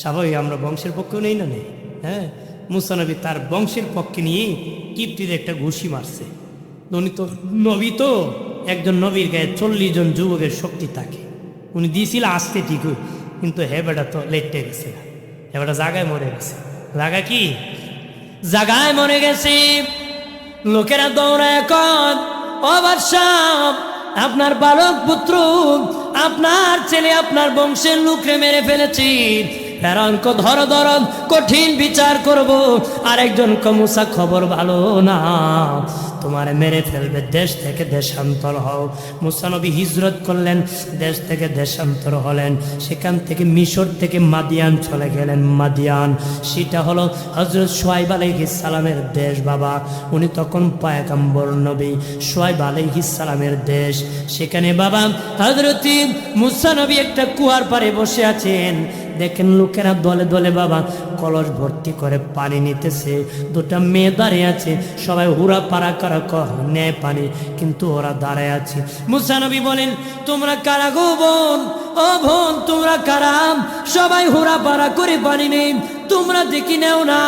স্বাভাবিক আমরা বংশের পক্ষ নেই না নেই, হ্যাঁ। মুসা নবী তার বংশের পক্ষে নিয়ে কিপ্টির একটা ঘুষি মারছে। উনি তো নবী, তো একজন নবীর গায়ে 40 জন যুবকের শক্তি থাকে। উনি দিয়েছিল আসতে ঠিকই, কিন্তু হেবেটা তো লেটে গেছে, হেবেটা জায়গায় মরে গেছে। জায়গা কি জায়গায় মরে গেছে। লোকেরা দৌড়ায় কন, ও বাদশাহ, আপনার বালক পুত্র, আপনার ছেলে আপনার বংশের লোকরে মেরে ফেলেছি। ফেরাউনকে ধরো ধরো, কঠিন বিচার করব। আরেকজন মুসা খবর ভালো না, তোমারে মেরে ফেলবে, দেশ থেকে দেশান্তর হও। মুসা নবী হিজরত করলেন, দেশ থেকে দেশান্তর হলেন। সেখান থেকে মিশর থেকে মাদিয়ান চলে গেলেন। মাদিয়ান সেটা হলো হযরত শুআয়ব আলাইহিস সালামের দেশ বাবা। উনি তখন পয়গম্বর নবী, শুআয়ব আলাইহিস সালামের দেশ। সেখানে বাবা হযরত মুসা নবী একটা কুয়ার পাড়ে বসে আছেন। দেখেন লোকেরা দলে দলে বাবা কলস ভর্তি করে পানি নিতেছে। দুটা মেয়ে দাঁড়িয়ে আছে, সবাই হুরা পাড়া করা নেয় পানি, কিন্তু ওরা দাঁড়ায় আছে। মুসা নবী বলেন, তোমরা কারা গো বোন? ও বোন তোমরা কারা? সবাই হুরা পাড়া করে পানি নেই, তোমরা দেখি নেও না।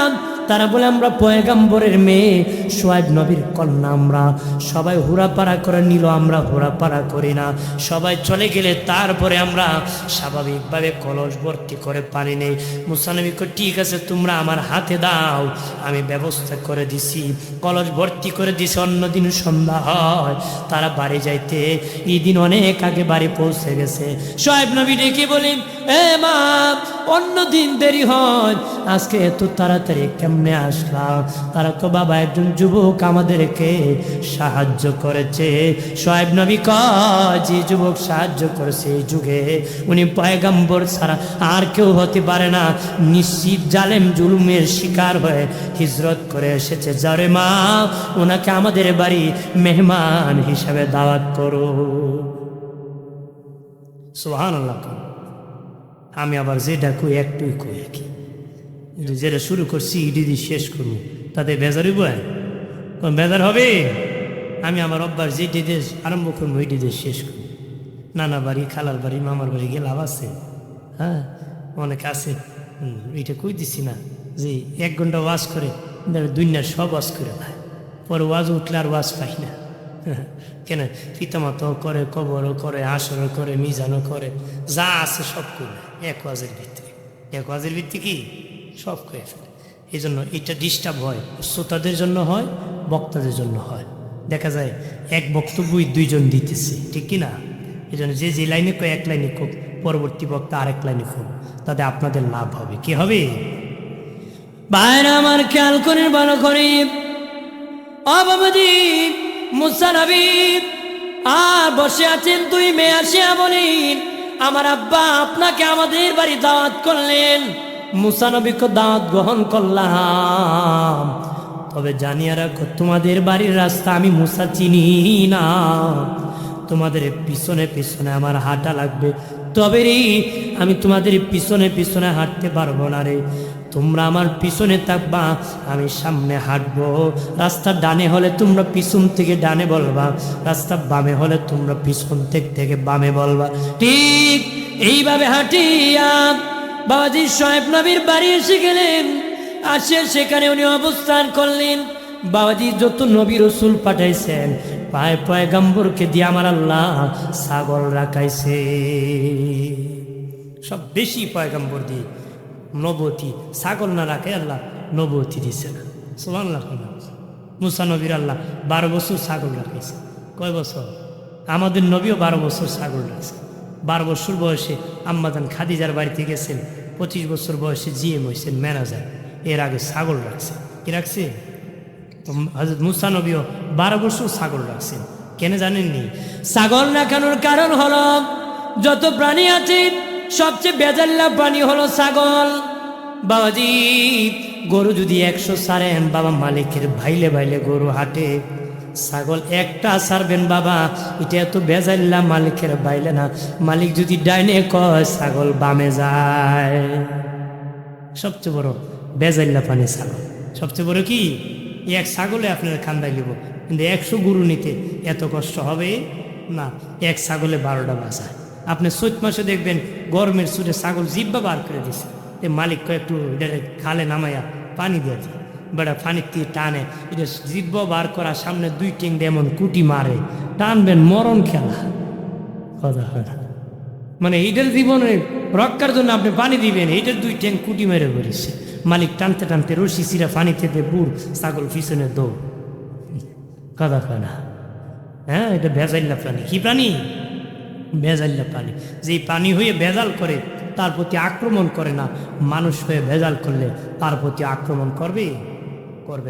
তারা বলে, আমরা পয়গম্বরের মেয়ে, শুআয়ব নবীর কন্যা আমরা। সবাই হুরাপাড়া করে নিল, আমরা হুরাপাড়া করি না। সবাই চলে গেলে তারপরে আমরা স্বাভাবিকভাবে কলস ভর্তি করে পানি নেই। মুসা নবী কয়, ঠিক আছে, তোমরা আমার হাতে দাও, আমি ব্যবস্থা করে দিছি, কলস ভর্তি করে দিছি। অন্যদিন সন্ধ্যা হয়, তারা বাড়ি যাইতে এই দিন অনেক আগে বাড়ি পৌঁছে গেছে। শুআয়ব নবী ডেকে বলেন, এ মা, অন্যদিন দেরি হয়, আজকে এত তাড়াতাড়ি কেমনে আসলাম? তারা তো বাবা একজন যুবক আমাদেরকে সাহায্য করেছে। শুআয়ব নবী কয়, যে যুবক সাহায্য করেছে এই যুগে উনি পয়গম্বর ছাড়া আর কেউ হতে পারে না। নিশ্চিত জালেম জুলুমের শিকার হয়ে হিজরত করে এসেছে। যারে মা, ওনাকে আমাদের বাড়ি মেহমান হিসাবে দাওয়াত করো। সুবহানাল্লাহ। আমি আবার যেটা কই একটুই কই, কি যেটা শুরু করছি ইডি দিয়ে শেষ করবো, তাতে বেজারই বয় বেজার হবে। আমি আমার অভ্যাস যেটি দেশ আরম্ভ করবো ইডি দিয়ে শেষ করবো। নানা বাড়ি, খালার বাড়ি, মামার বাড়ি গেলে আছে, হ্যাঁ অনেক আছে। এটা কই দিছি না যে 1 ঘন্টা ওয়াজ করে দুনিয়ার সব ওয়াজ করে দেয়, পরে ওয়াজ উঠলে আর ওয়াজ পাই না। কেন? পিতামাতাও করে, কবরও করে, আসরও করে, মিজানও করে, যা আছে সব করে এক ওয়াজের ভিত্তিতে। এক ওয়াজের ভিত্তি কি সব করে ফেলে। এই জন্য এটা ডিস্টার্ব হয়, শ্রোতাদের জন্য হয়, বক্তাদের জন্য হয়। দেখা যায় এক বক্তব্যই 2 জন দিতেছে, ঠিক কি না? এই জন্য যে লাইনে কয় এক লাইনে কোক, পরবর্তী বক্তা আরেক লাইনে কোক, তাতে আপনাদের লাভ হবে। কি হবে? বাইরে আমার খেয়াল করেন, ভালো করে। অবাবাদি মুসা নবী আর বসে আছেন, 2 মেয়ে আসিয়া বলেন, আমার আব্বা আপনাকে আমাদের বাড়ি দাওয়াত করলেন। মুসা নবীকে দাওয়াত গ্রহণ করলাম, তবে জানিয়ে রাখো তোমাদের বাড়ির রাস্তা আমি মুসা চিনি না। তোমাদের পিছনে পিছনে আমার হাঁটা লাগবে, তবে রে আমি তোমাদের পিছনে পিছনে হাঁটতে পারবো না রে। তোমরা আমার পিছনে থাকবা, আমি সামনে হাঁটবো। রাস্তা ডানে হলে তোমরা পিছন থেকে ডানে বলবা, রাস্তা বামে হলে তোমরা পিছন থেকে বামে বলবা। ঠিক এইভাবে হাঁটিয়া বাবাজি শুআয়ব নবীর বাড়ি এসে গেলেন। আসে সেখানে উনি অবস্থান করলেন। বাবাজি যত নবী রসুল পাঠাইছেন, পয়গম্বরকে দিয়ে আমার আল্লাহ ছাগল রাখাইছে। সব বেশি পয়গম্বর দিয়ে নবতী, ছাগল না রাখে আল্লাহ নবতী দিছে না। সুবহানাল্লাহ। মুসা নবীর আল্লাহ 12 বছর ছাগল রাখাইছে। কয় বছর? আমাদের নবীও 12 বছর ছাগল রাখছে। 12 বছর বয়সে আম্মাজান খাদিজার বাড়িতে গেছেন, 25 বছর বয়সে জিএম হয়েছেন, ম্যানেজার। এর আগে ছাগল রাখছে। কি রাখছে? হযরত মুসা নবীও 12 বছর ছাগল রাখছেন। কেন জানেননি? ছাগল রাখানোর কারণ হলো, যত প্রাণী আছে সবচেয়ে বেজাল্লা প্রাণী হলো ছাগল। বাবাজি গরু যদি 100 ছাড়েন বাবা, মালিকের ভাইলে ভাইলে গরু হাটে। ছাগল একটা ছাড়বেন বাবা, এটা এত বেজাল্লা, মালিকের বাইলে না। মালিক যদি ডাইনে কয়, ছাগল বামে যায়। সবচেয়ে বড় বেজাল্লা প্রাণী ছাগল। সবচেয়ে বড় কি? এক ছাগলে আপনার খান্দাই লিব, কিন্তু 100 গরু নিতে এত কষ্ট হবে না। এক ছাগলে 12টা বাচ্চা। আপনি চৈত মাসে দেখবেন গরমের সুরে ছাগল জিব্বা বার করে দিছে, মালিক একটু এটারে খালে নামাইয়া পানি দিয়ে দেয়, বেড়া পানির দিয়ে টানে, এটা জিব্বা বার করা, সামনে 2 টিং এমন কুটি মারে, টানবেন মরণ খেলা। কথা হয় না, মানে এইটার জীবনে রক্ষার জন্য আপনি পানি দিবেন, এইটার 2 ট্যাঙ্ক কুটি মেরে বেরিয়েছে, মালিক টানতে টানতে রশি সিরা পানিতে দে বুড়, ছাগল পিছনে দৌড়। কথা হয় না, হ্যাঁ এটা ভেজাইল্লা প্রাণী। কি প্রাণী? ভেজাইল্লা প্রাণী। যেই পানি হয়ে ভেজাল করে তার প্রতি আক্রমণ করে না, মানুষ হয়ে ভেজাল করলে তার প্রতি আক্রমণ করবে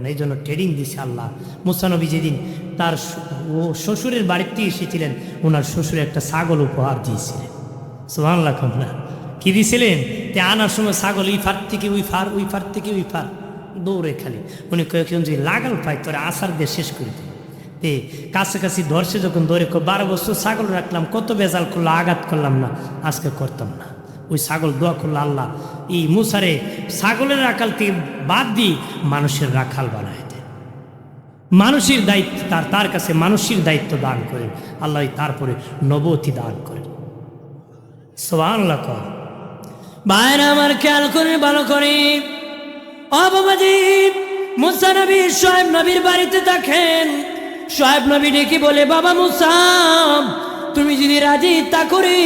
না। এই জন্য ট্রেডিং দিছে আল্লাহ। মুসা নবী যেদিন তার শ্বশুরের বাড়িতে এসেছিলেন, ওনার শ্বশুরে একটা ছাগল উপহার দিয়েছিলেন। সুবহানাল্লাহ না, কি দিয়েছিলেন? তে আনার সময় ছাগল ইফার থেকে উইফার থেকে উইফার দৌড়ে খালি। উনি কয়েকজন যে লাগাল পাই তোরা আসার দিয়ে শেষ করে দিল। তে কাছাকাছি ধরছে যখন ধরে 12 বছর ছাগল রাখলাম, কত বেজাল করলো, আঘাত করলাম না, আজকে করতাম না। ওই ছাগল দোয়া করলো, আল্লাহ এই মুসারে ছাগলের রাখাল থেকে বাদ দিয়ে মানুষের রাখাল বানায় দেয়, মানুষের দায়িত্ব তার কাছে মানুষের দায়িত্ব দান করেন আল্লাহ, তারপরে নবতি দান করেন। সুবহানাল্লাহ। ভাইরা আমার খেয়াল করে ভালো করে, ও বাবাজি, মুসা নবী শোয়েব নবীর বাড়িতে থাকেন। শোয়েব নবী ডেকে বলে, বাবা মুসা, তুমি যদি রাজি তা করি,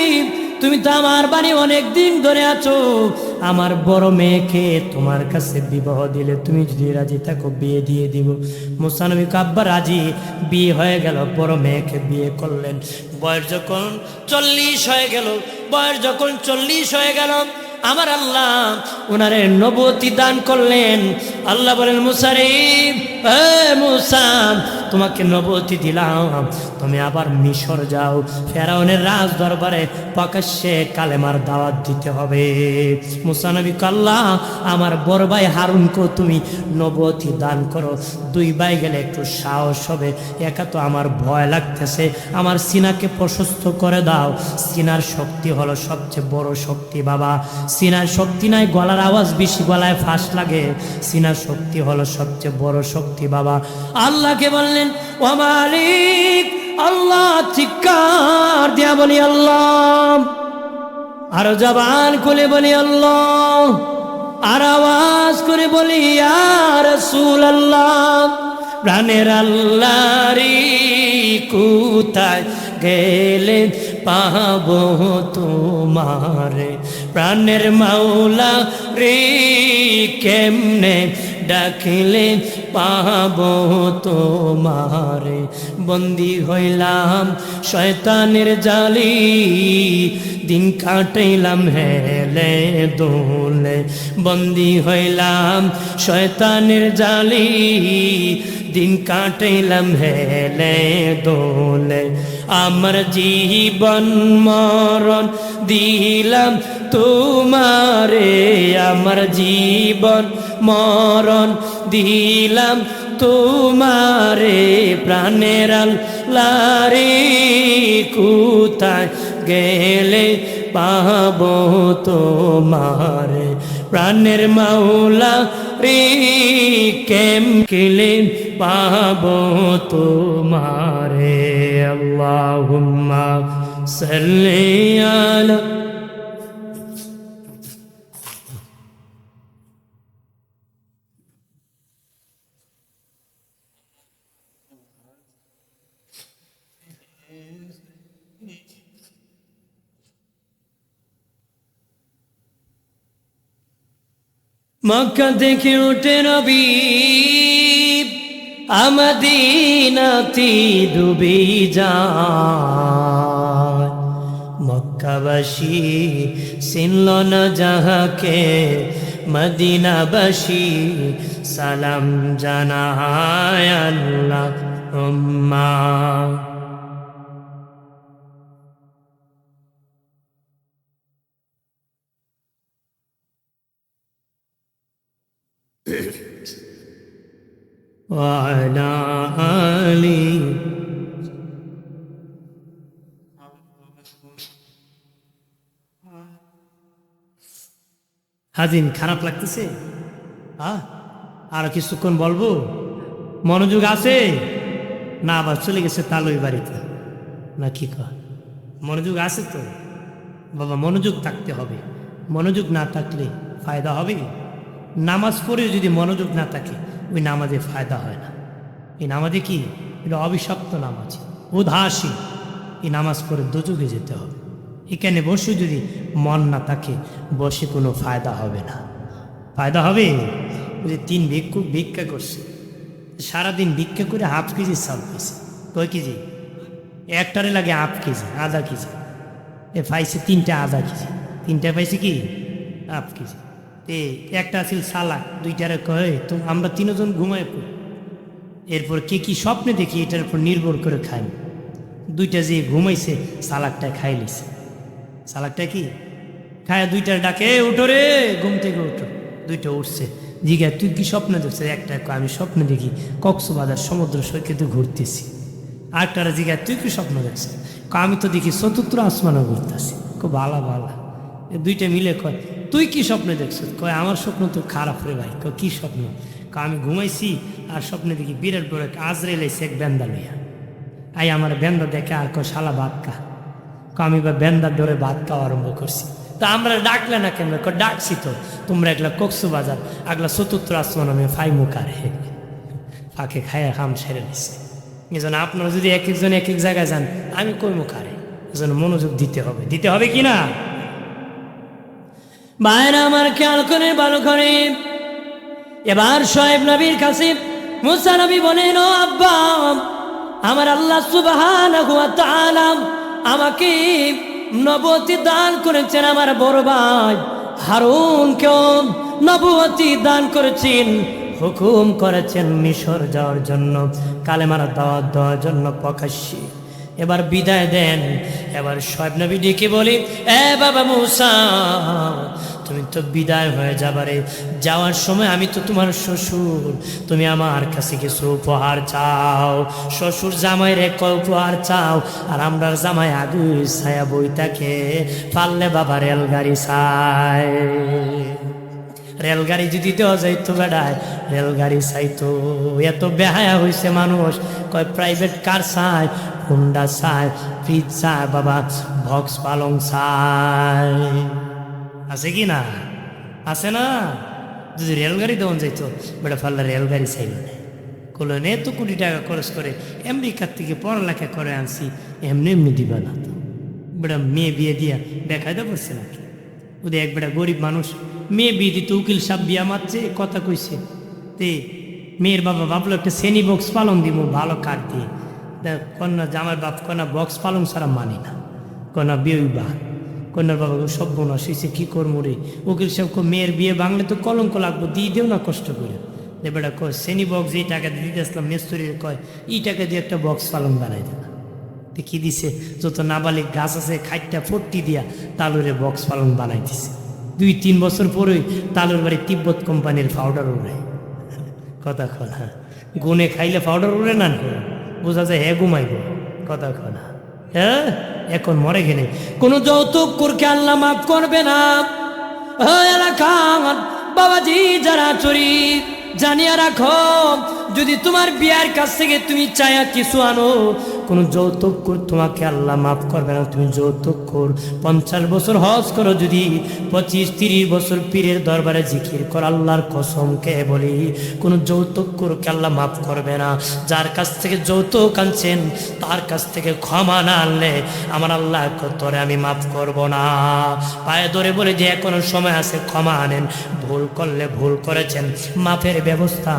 তুমি তো আমার বাড়ি অনেক দিন ধরে আছো, আমার বড় মেয়েকে তোমার কাছে বিবাহ দিলে তুমি যদি রাজি থাকো বিয়ে দিয়ে দিব। মুসা নবী আব্বা রাজি। বিয়ে হয়ে গেল, বড় মেয়েকে বিয়ে করলেন। বয়স যখন 40 হয়ে গেল, আমার আল্লাহ ওনারে নবুয়তি দান করলেন। আল্লাহ বলেন, মুসা রে, মুসা, তোমাকে নবুয়তি দিলাম, তুমি আবার মিশর যাও, ফেরাউনের রাজ দরবারে প্রকাশ্যে কালেমার দাওয়াত দিতে হবে। মুসা নবী আল্লাহ, আমার বড় ভাই হারুনকে তুমি নবুয়তি দান করো, 2 ভাই গেলে একটু সাহস হবে, একা তো আমার ভয় লাগতেছে, আমার সিনাকে প্রশস্ত করে দাও। সিনার শক্তি হলো সবচেয়ে বড় শক্তি বাবা। সিনার শক্তি নাই, গলার আওয়াজ বেশি, গলায় ফাঁস লাগে, সিনার শক্তি হলো সবচেয়ে বড় শক্তি বাবা। আল্লাহকে বললেন, ও মালিক, আল্লাহ চিৎকার দিয়া বলি আল্লাহ, আর জবান খুলে বলি আল্লাহ, আর আওয়াজ করে বলি ইয়া রাসূলুল্লাহ। প্রাণের আল্লাহ রে, কোথায় গেলে পাবো তোমারে, প্রাণের মাওলা রে, কেমনে ডাকিলে পাবো তোমারে। বন্দি হইলাম শয়তানের জালি, দিন কাটাইলাম হেলে দোলে। বন্দি হইলাম শয়তানের জালি, দিন কাটাইলাম হেলে দোলে। আমার জীবন মরণ দিলাম তোমারে, আমার জীবন মরণ দিলাম তোমারে। প্রাণের আল্লাহ রে, কোথায় গেলে পাবো তোমারে, প্রাণের মাওলা রে, কেমনে পাবো তোমারে। আল্লাহুম্মা সাল্লি আলা। মক্কা থেকে উঠে নবী মদিনাতে ডুবে যায়। মক্কাবাসী চিনল না যাহাকে, মদিনাবাসী সালাম জানায় আল্লাহুম্মা। وعلى آله হাজিন খারাপ লাগতেছে? আর কিছুক্ষণ বলবো? মনোযোগ আছে? না আবার চলে গেছে তালুই বাড়িতে, না কি কয়? মনোযোগ আছে তো বাবা, মনোযোগ থাকতে হবে। মনোযোগ না থাকলে ফায়দা হবে? নামাজ পড়েও যদি মনোযোগ না থাকে ওই নামাজে ফায়দা হয় না। এই নামাজে কি? এটা অভিশপ্ত নামাজ, উদাসীন। এই নামাজ পড়ে দোজখে যেতে হবে। এখানে বসে যদি মন না থাকে, বসে কোনো ফায়দা হবে না। ফায়দা হবে? ওই যে 3 ভিক্ষুক ভিক্ষা করছে, সারাদিন ভিক্ষা করে হাফ কেজি চাল পেয়েছে। কয় কেজি? একটারে লাগে হাফ কেজি, আধা কেজি। এ পাইছে 3টা আধা কেজি, 3টা পাইছে কি হাফ কেজি। একটা আছিল সালাক, 2টারে কয় তো আমরা 3 জন ঘুমায় পড়ি। এরপর কে কি স্বপ্নে দেখি এটার উপর নির্ভর করে খাই। 2টা যে ঘুমাইছে সালাকটা খাই লিছে। সালাকটা কি খায় 2টার ডাকে, উঠো রে, ঘুম থেকে উঠো। 2টা উঠছে, জিজ্ঞা তুই কি স্বপ্নে দেখছিস? একটা আমি স্বপ্নে দেখি কক্সবাজার সমুদ্র সৈকতে ঘুরতেছি। আরেকটারা জিজ্ঞা তুই কি স্বপ্ন দেখছিস? আমি তো দেখি 4th আসমানও ঘুরতেছি। খুব ভালো ভালো। 2টা মিলে কয় তুই কি স্বপ্নে দেখছিস? কয় আমার স্বপ্ন তো খারাপ রে ভাই। কয় কি স্বপ্ন? আমি ঘুমাইছি আর স্বপ্নে দেখি বিরাট বড় আজরাইল আইছে এক বেন্দা লইয়া। আই আমার বেন্দা দেখে আর কয় শালা ভাত খা। আমি বা বেন্দার ডরে ভাত খাওয়া আরম্ভ করছি। তা আমরা ডাকলে না কেন? ডাকছি তো, তোমরা একলা কক্সবাজার আগলা 4th আসমান আমি ফাই মুখারে ফাঁকে খাইয়া খাম সেরে নিছে। এই জন্য আপনারা যদি এক একজন এক এক জায়গায় যান, আমি কই মুখারে, এই জন্য মনোযোগ দিতে হবে। দিতে হবে কি না? ভাইরা আমার খেয়াল করে ভালো করে। এবার শোয়েব নবীর কাছে মুসা নবী বলেন, ও আব্বা, আমার আল্লাহ সুবহানাহু ওয়া তাআলা আমাকে নবুয়তি দান করেছেন। আমার বড় ভাই হারুনকেও নবুয়তি দান করেছেন, হুকুম করেছেন মিশর যাওয়ার জন্য, কালেমার দাওয়াত দেওয়ার জন্য প্রকাশ্যে। এবার বিদায় দেন। এবার শোয়েব নবী ডেকে বলে, এ বাবা মুসা, তুমি তো বিদায় হয়ে যাবারে, যাওয়ার সময় আমি তো তোমার শ্বশুর, তুমি আমার কাছে কিছু উপহার চাও। শ্বশুর জামাই রে উপহার চাও, আর আমরা জামাই আগে ছায়া বই থাকে, পারলে বাবা রেলগাড়ি চাই। রেলগাড়ি যদি দেওয়া যাইতো বেড়ায়, রেলগাড়ি চাইতো। এত বেহায়া হয়েছে মানুষ, কয় প্রাইভেট কার চায়, হুন্ডা চায়, ফ্রিজ চায়, বাবা ভক্স পালং চায়। আছে কি না? আছে না? যদি রেলগাড়ি দেওয়া যাইতো, বেটা ফাল্লা রেলগাড়ি চাইল না। কলো নে তো কোটি টাকা খরচ করে আমেরিকার থেকে পড়ালেখা করে আনছি, এমনি এমনি দিবা না তো। বেটা মেয়ে বিয়ে দিয়া দেখাইতে পারছে নাকি? ওদের এক বেটা গরিব মানুষ, মেয়ে বিয়ে দিতে উকিল সাহেব বিয়া মারছে, কথা কইছে। তে মেয়ের বাবা ভাবলো একটা শ্রেণী বক্স পালন দিব ভালো কাঠ দিয়ে। কন্যা জামার বাপ কন্যা বক্স পালং ছাড়া মানি না, কন্যা বিয়ে বা কন্যার বাবা সব বোনা শুয়েছে, কী করবো রে? উকিল সাহেব মেয়ের বিয়ে বাংলে তো কলঙ্ক লাগবো, দিয়ে দেও না কষ্ট করে। বেটা কয় শ্রেণী বক্স যেই টাকা দিতে আসলাম মেস্তরি কয় এই টাকা দিয়ে একটা বক্স পালন বানাই দেনা। কি দিছে? যত নাবালিক গাছ আছে খাইটটা ফট্টি দিয়া তালুরে বক্স পালন বানাই দিছে। 2-3 বছর পরেই তালুর বাড়ি তিব্বত কোম্পানির পাউডার উড়ে। কথা খনা গুনে খাইলে পাউডার উড়ে না, বোঝা যায় হ্যাঁ ঘুমাইব। কথা খনা হ্যাঁ, এখন মরে গেলে কোনো যৌতুক করকে আল্লাহ মাফ করবে না। এলাকার বাবাজি যারা চুরি জানিয়া রাখো, যদি তোমার বিয়ার কাছ থেকে তুমি চায়া কিছু আনো, কোনো যৌতুক কর তোমাকে আল্লাহ মাফ করবে না। তুমি যৌতুক কর 50 বছর হজ করো, যদি 25-30 বছর পীরের দরবারে জিকির কর, আল্লাহর কসম কে বলি কোনো যৌতুক করকে আল্লাহ মাফ করবে না। যার কাছ থেকে যৌতুক আনছেন তার কাছ থেকে ক্ষমা না আনলে আমার আল্লাহ তোরে আমি মাফ করব না। পায়ে ধরে বলে যে এখনো সময় আছে, ক্ষমা আনেন। ভুল করলে ভুল করেছেন, মাফের ব্যবস্থা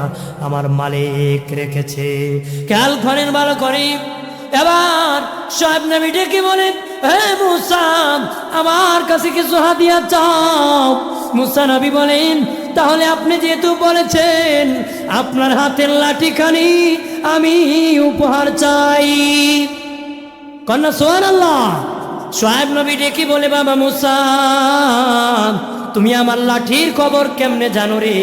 আমার মালিক রেখেছে। খেয়াল করেন ভালো করে। এবার শোয়েব নবী ডেকে বলেন, হে মুসা, আমার কাছে কিছু হাদিয়া চাও। মুসা নবী বলেন, তাহলে আপনি যেহেতু বলেছেন আপনার হাতের লাঠিখানি আমি উপহার চাই। কন্যা সুবহানাল্লাহ। শোয়েব নবী ডেকে বলে, বাবা মুসা, তুমি আমার লাঠির খবর কেমনে জানো রে?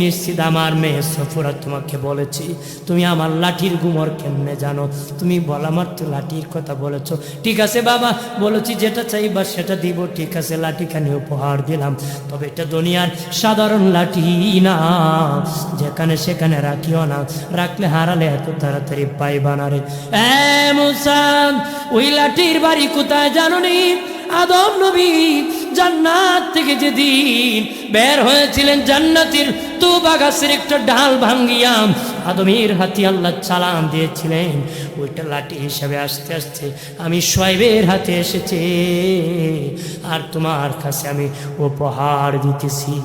নিশ্চিত আমার মেয়ে সফুরা তোমাকে বলেছি তুমি আমার লাঠির গুমর কেমনে জানো, তুমি বলা মাত্র লাঠির কথা বলেছো। ঠিক আছে বাবা, বলেছি যেটা চাইবা সেটা দিব, ঠিক আছে লাঠিখানি উপহার দিলাম, তবে এটা দুনিয়ার সাধারণ লাঠি না, যেখানে সেখানে রাখিও না, রাখলে হারালে এত তাড়াতাড়ি পাইবা না রে। মুসা, ওই লাঠির বাড়ি কোথায় জানো নি? আদম নবী জান্নাত থেকে যেদিন বের হয়েছিলেন, জান্নাতের তুবা গাছের একটা ডাল ভাঙ্গিয়া আদমের হাতে আল্লাহ চালান দিয়েছিলেন, ওইটা লাঠি হিসাবে আস্তে আস্তে আমি শোয়েবের হাতে এসেছে, আর তোমার কাছে আমি উপহার দিতেছি।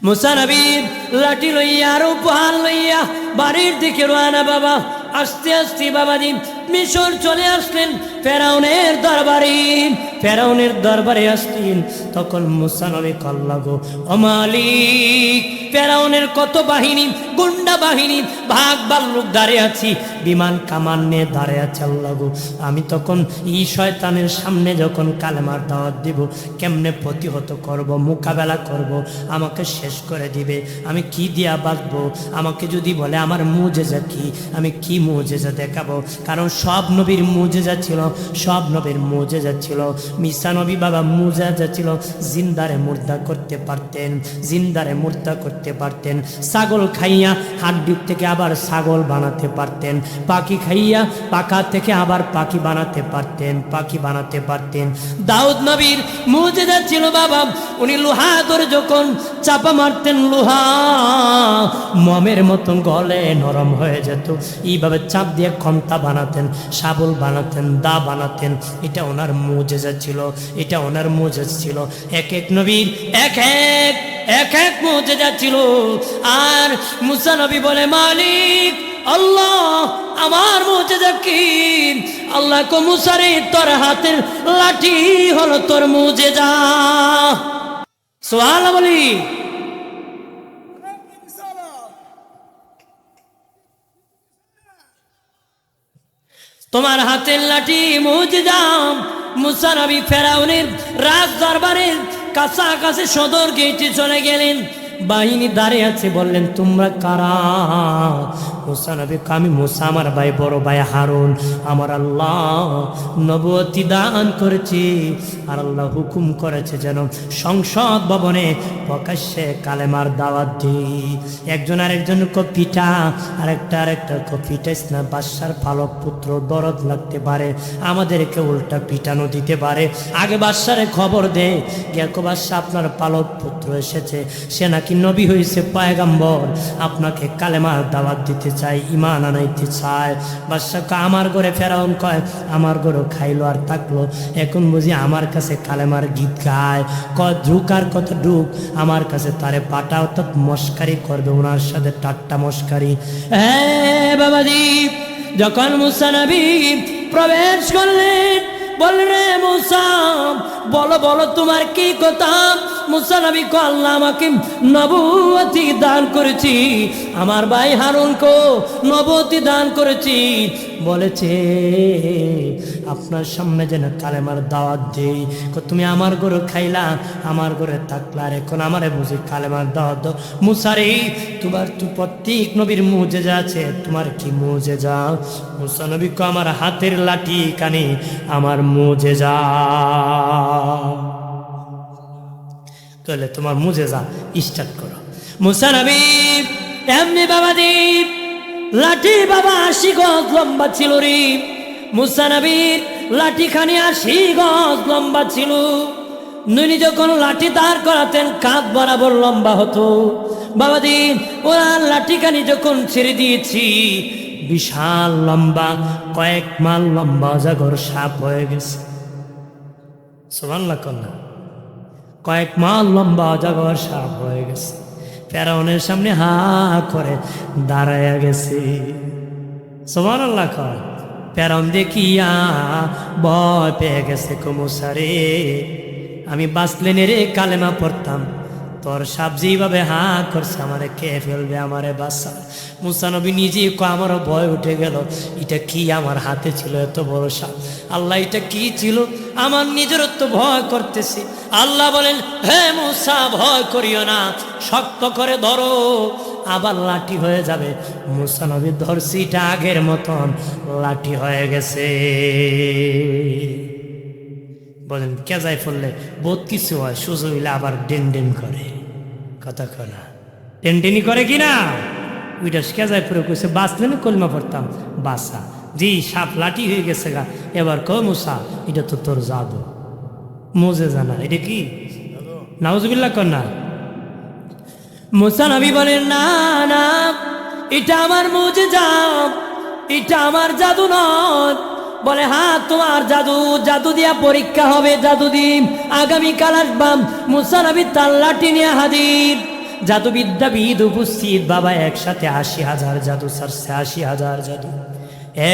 মুসা নবী লাঠি লইয়া আর উপহার লইয়া বাড়ির দিকে রওনা। বাবা আস্তে আস্তে বাবাজি মিশর চলে আসলেন ফেরাউনের দরবারে। ফেরাউনের দরবারে আসলেন, তখন মুসা নবী কল্লা গো ও মালিক, ফেরাউনের কত বাহিনী, গুন্ডা বাহিনী, ভাগ ভাল্লুক দাঁড়িয়ে আছি, বিমান কামান নিয়ে দাঁড়িয়ে আছে। আল্লাহ গো, আমি তখন এই শয়তানের সামনে যখন কালেমার দাওয়াত দিব, কেমনে প্রতিহত করব, মোকাবেলা করব, আমাকে শেষ করে দিবে, আমি কি দিয়া বাঁচবো? আমাকে যদি বলে আমার মুজেজা কি, আমি কি মুজেজা দেখাবো? কারণ সব নবীর মুজেজা ছিল, সব নবীর মুজেজা ছিল। মিসা নবী বাবা মুজেজা ছিল, জিন্দারে মুর্দা করতে পারতেন, জিন্দারে মুর্দা করতে পারতেন, ছাগল খাইয়া হাড্ডির থেকে আবার ছাগল বানাতে পারতেন, পাখি খাইয়া পাখা থেকে আবার পাখি বানাতে পারতেন, পাখি বানাতে পারতেন। দাউদ নবীর মুজেজা ছিল বাবা, উনি লোহা ধরে যখন চাপা মারতেন, লোহা মমের মতন গলে নরম হয়ে যেত, এইভাবে চাপ দিয়ে খন্তা বানাতেন, শাবল বানাতেন, দা বানাতেন। এটা ওনার মুজেজা ছিল, এটা ওনার মুজেজা ছিল। এক এক নবীর এক এক মুজেজা ছিল। আর মুসা নবী বলে মালিক আল্লাহ, আমার মুজেজা কি? আল্লাহ কো মুসা রে, তোর হাতের লাঠি হলো তোর মুজেজা। সুবহানাল্লাহ বলি। তোমার হাতের লাঠি মুজেজা। মুসা নবী ফেরাউনের রাজ দরবারের কাছাকাছি সদর গেটে চলে গেলেন, বাহিনী দাঁড়িয়ে আছে, বললেন তোমরা কারা? মুসা নবী, আমি মুসা, আমার ভাই বড় ভাই হারুন, আমার আল্লাহ নবুয়তি দান করেছি, আর আল্লাহ হুকুম করেছে যেন সংসদ ভবনে প্রকাশ্যে কালেমার দাওয়াত দিই। একজন আরেকজন পিঠা, আরেকটা পিঠাইস না, বাদশার পালক পুত্র, দরদ লাগতে পারে, আমাদেরকে উল্টা পিটানো দিতে পারে। আগে বাদশারে খবর দে, গেকো বাদশা আপনার পালক পুত্র এসেছে, সে নাকি নবী হয়েছে, পয়গম্বর, আপনাকে কালেমার দাওয়াত দিতে চাই, ইমান আনাইতে চায়। বাদশা আমার ঘরে, ফেরাউন কয় আমার ঘরে খাইলো আর থাকলো, এখন বুঝি আমার কাছে কালেমার গীত গায়, ঢুক আর কত ঢুক, আমার কাছে তারে পাটা, অর্থাৎ মস্কারি করবে, ওনার সাথে টাট্টা মস্কারি। হ্যাঁ বাবাজি, যখন মুসা নবী প্রবেশ করলেন, বলরে মুসা বলো বলো তোমার কি কথা? মুসা নবী কো আল্লাহ আমাকে নবুয়তি দান করেছি, আমার ভাই হারুন কো নবুয়তি দান করেছি, বলেছে আপনার সামনে যেন কালেমার দাওয়াত দেই। তুমি আমার ঘরে খাইলা, আমার ঘরে থাকলা, আর এখন আমারে বুঝি কালেমার দাওয়াত দাও। মুসা রে, তোমার তো প্রত্যেক নবীর মুজেজা আছে, তোমার কি মুজেজা? মুসা নবী কো আমার হাতের লাঠি কানে আমার মুজেজা। তাহলে তোমার মুজেজা স্টার্ট করো। মুসা নবী এমনি বাবা দ্বীপ লাঠি বাবা 80 গজ লম্বা ছিল রে। মুসা নবীর লাঠিখানি 80 গজ লম্বা ছিল। নুনি যখন লাঠি দাঁড় করাতেন কাঁধ বরাবর লম্বা হতো। বাবা দ্বীপ ওনার লাঠিখানি যখন ছেড়ে দিয়েছি, বিশাল লম্বা, কয়েক মাইল লম্বা অজগর সাপ হয়ে গেছে। সুবহানাল্লাহ কন্যা, কয়েক মাইল লম্বা অজগর সাপ হয়ে গেছে, ফেরাউনের সামনে হা করে দাঁড়ায়া গেছে। সুবহানাল্লাহ কর। ফেরাউন দেখিয়া ভয় পেয়ে গেছে, মুসা রে আমি বাঁচলেন রে, কালেমা পড়তাম, তোর সাপ যেইভাবে হা করছে আমারে কে ফেলবে, আমারে বাঁচা। মুসা নবী নিজেই আমারও ভয় উঠে গেল, এটা কি আমার হাতে ছিল এত বড় সাপ, আল্লাহ এটা কি ছিল, আমার নিজেরও তো ভয় করতেছে। আল্লাহ বলেন, হে মুসা ভয় করিও না, শক্ত করে ধরো, আবার লাঠি হয়ে যাবে। মুসা নবী ধরছি, এটা আগের মতন লাঠি হয়ে গেছে। বলেন কেজায় পড়লে বহুত কিছু হয়, সুযোগ হইলে আবার ডেন ডেন করে, কথা কনা টেনটেনি করে কিনা। ওইটা কেজায় পড়ে কইছে বাঁচলে না কলমা পড়তাম, বাসা জি সাপ লাঠি হয়ে গেছে গা। এবার ক মুসা এটা তো তোর জাদু, মোজে জানা, এটা কি নাউজুবিল্লাহ কন্যা। মুসা নবী বলেন, না না, এটা আমার মুজিজা, এটা আমার জাদু নয়। বলে, হ্যাঁ তোমার জাদু, জাদু দিয়া পরীক্ষা হবে, জাদু দিন আগামীকাল আসবাম। মুসা নবী তার লাঠি নিয়ে হাজির, জাদুবিদ্যাবিদ উপস্থিত। বাবা একসাথে ৮০,০০০ জাদু ছাড়ছে, ৮০,০০০ জাদু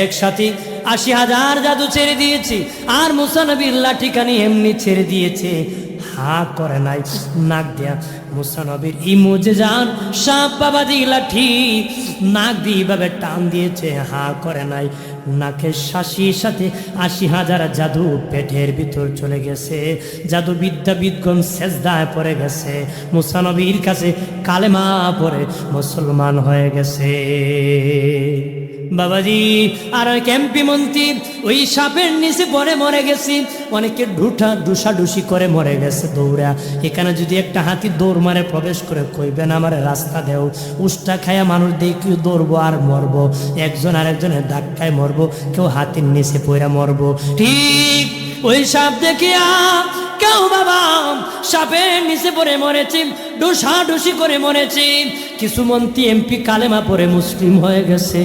একসাথে, ৮০,০০০ জাদু ছেড়ে দিয়েছে। আর মুসা নবীর লাঠিখানি এমনি ছেড়ে দিয়েছে, হা করে নাই, নাক দিয়া মুসা নবীর ই মুজিজার সাপ বাবাজি লাঠি নাক দিয়ে এইভাবে টান দিয়েছে, হা করে নাই। নাকের শ্বাসির সাথে ৮০,০০০ জাদু পেটের ভিতর চলে গেছে। জাদু বিদ্যাবিদগণ সেজদায় পড়ে গেছে, মুসা নবীর কাছে কালেমা পড়ে মুসলমান হয়ে গেছে বাবাজি। আর ওই ক্যাম্পি মন্ত্রী ওই সাপের নিচে পরে মরে গেছি, অনেকে ডুসাডুসি করে মরে গেছে দৌড়া। এখানে যদি একটা হাতি দৌড় মারে প্রবেশ করে, কইবেন আমার রাস্তা দেও, উষ্টা খায়া মানুষ দিয়ে কেউ দৌড়বো আর মরবো, একজন আরেকজনের ধাক্কায় মরবো, কেউ হাতির নিচে পড়ে মরবো। ঠিক ওই সাপ দেখিয়া কেউ বাবা সাপের নিচে পড়ে মরেছে, ডুসাডুসি করে মরেছে। কিছু মন্ত্রী এমপি কালেমা পড়ে মুসলিম হয়ে গেছে।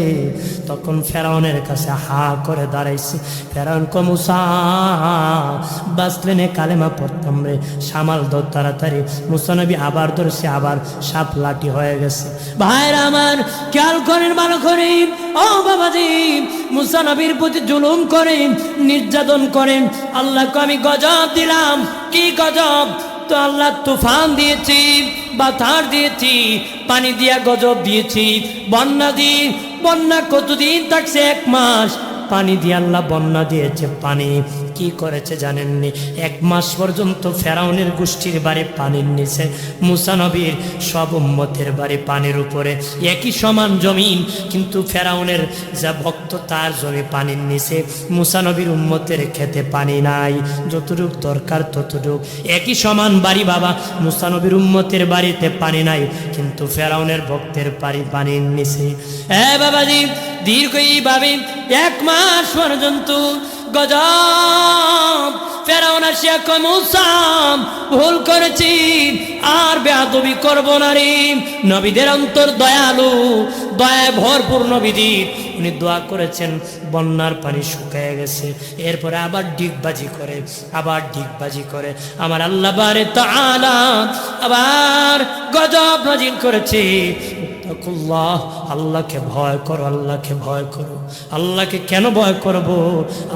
তখন ফেরাউনের কাছে হা করে দাঁড়াইছে। ফেরাউন ক মুসা বাঁচলেনে কালেমা পড়তাম রে, সামাল দর তাড়াতাড়ি। মুসা নবী আবার ধরছে, আবার সাপ লাঠি হয়ে গেছে। ভাইরা আমার খেয়াল করেন, ভালো করেন, ও বাবাজি, মুসা নবীর প্রতি জুলুম করেন, নির্যাতন করেন। আল্লাহকে আমি গজব দিলাম, কি গজব? তো আল্লাহ তুফান দিয়েছি, বাতাস দিয়েছি, পানি দিয়া গজব দিয়েছি, বন্যা দিয়ে। বন্যা কতদিন থাকছে? ১ মাস। পানি দিয়ে আল্লাহ বন্যা দিয়েছে। পানি কি করেছে জানেননি? ১ মাস পর্যন্ত ফেরাউনের গোষ্ঠীর বাড়ি পানির নিচে, মুসা নবীর সব উম্মতের বাড়ি পানির উপরে, একই সমান জমিন, কিন্তু ফেরাউনের যা ভক্ত তার জমি পানির নিচে, মুসা নবীর উম্মতের খেতে পানি নাই, যতটুক দরকার ততটুক। একই সমান বাড়ি বাবা, মুসা নবীর উম্মতের বাড়িতে পানি নাই, কিন্তু ফেরাউনের ভক্তের বাড়ি পানির নিচে। বাবাজি দীর্ঘ এইভাবে ১ মাস পর্যন্ত গজব। ফেরাউন আসিয়া কয়, মুসা ভুল করেছি, আর বেয়াদবি করব না রে। নবীদের অন্তর দয়ালু, দয়ায় ভরপুর নবীদের। উনি দোয়া করেছেন, বন্যার পানি শুকিয়ে গেছে। এরপরে আবার ডিগবাজি করে, আবার ডিগবাজি করে আমার আল্লাহ বারে তাআলা আবার গজব নাজিল করেছে। আল্লাহকে ভয় করো, আল্লাহকে ভয় করো। আল্লাহকে কেন ভয় করব?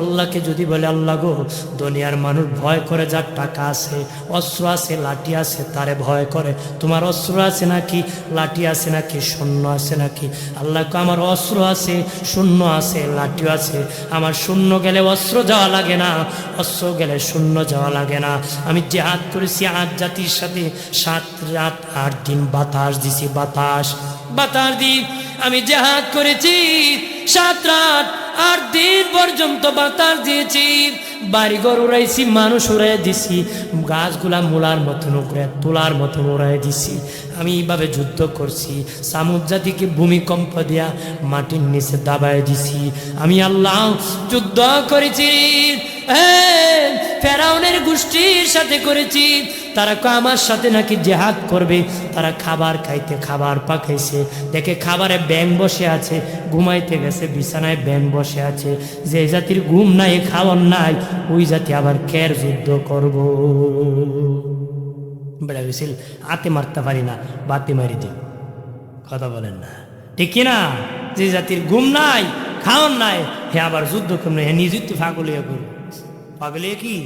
আল্লাহকে যদি বলে, আল্লাহ গো, দুনিয়ার মানুষ ভয় করে যার টাকা আছে, অস্ত্র আছে, লাঠি আছে, তারে ভয় করে। তোমার অস্ত্র আছে নাকি, লাঠি আছে নাকি, শূন্য আছে নাকি? আল্লাহকে আমার অস্ত্র আছে, শূন্য আছে, লাঠিও আছে। আমার শূন্য গেলে অস্ত্র যাওয়া লাগে না, অস্ত্র গেলে শূন্য যাওয়া লাগে না। আমি জিহাদ করেছি ৮ জাতির সাথে, ৭ রাত ৮ দিন বাতাস দিছি, বাতাস দিই। আমি জিহাদ করেছি ৭ রাত ৮ দিন পর্যন্ত বাতাস দিয়েছি। বাড়িঘর উড়াইছি, মানুষ উড়াই দিছি, গাছগুলা মূলার মতন উড়ে, তোলার মতন উড়াই দিছি। আমি এইভাবে যুদ্ধ করছি। সামুদ জাতিকে ভূমিকম্প দিয়া মাটির নিচে দাবায় দিছি। আমি আল্লাহ যুদ্ধ করেছি, ফেরাউনের গোষ্ঠীর সাথে করেছি। তারা আমার সাথে নাকি জিহাদ করবে। তারা খাবার খাইতে খাবার পাকাইছে, দেখে খাবারে ব্যাঙ বসে আছে, ঘুমাইতে গেছে, বিছানায় ব্যাঙ বসে আছে। যে জাতির ঘুম নাই, খাওয়ার নাই, ওই জাতি আবার কের যুদ্ধ করব। বেড়া গেছিল, হাতে মারতে পারি না, বাতি মারি দিই। কথা বলেন না, ঠিক কিনা? যে জাতির ঘুম নাই, খাওয়ার নাই, হে আবার যুদ্ধ করবে, হে নিজে তো পাগলিয়া করবে। পাগলিয়া কি?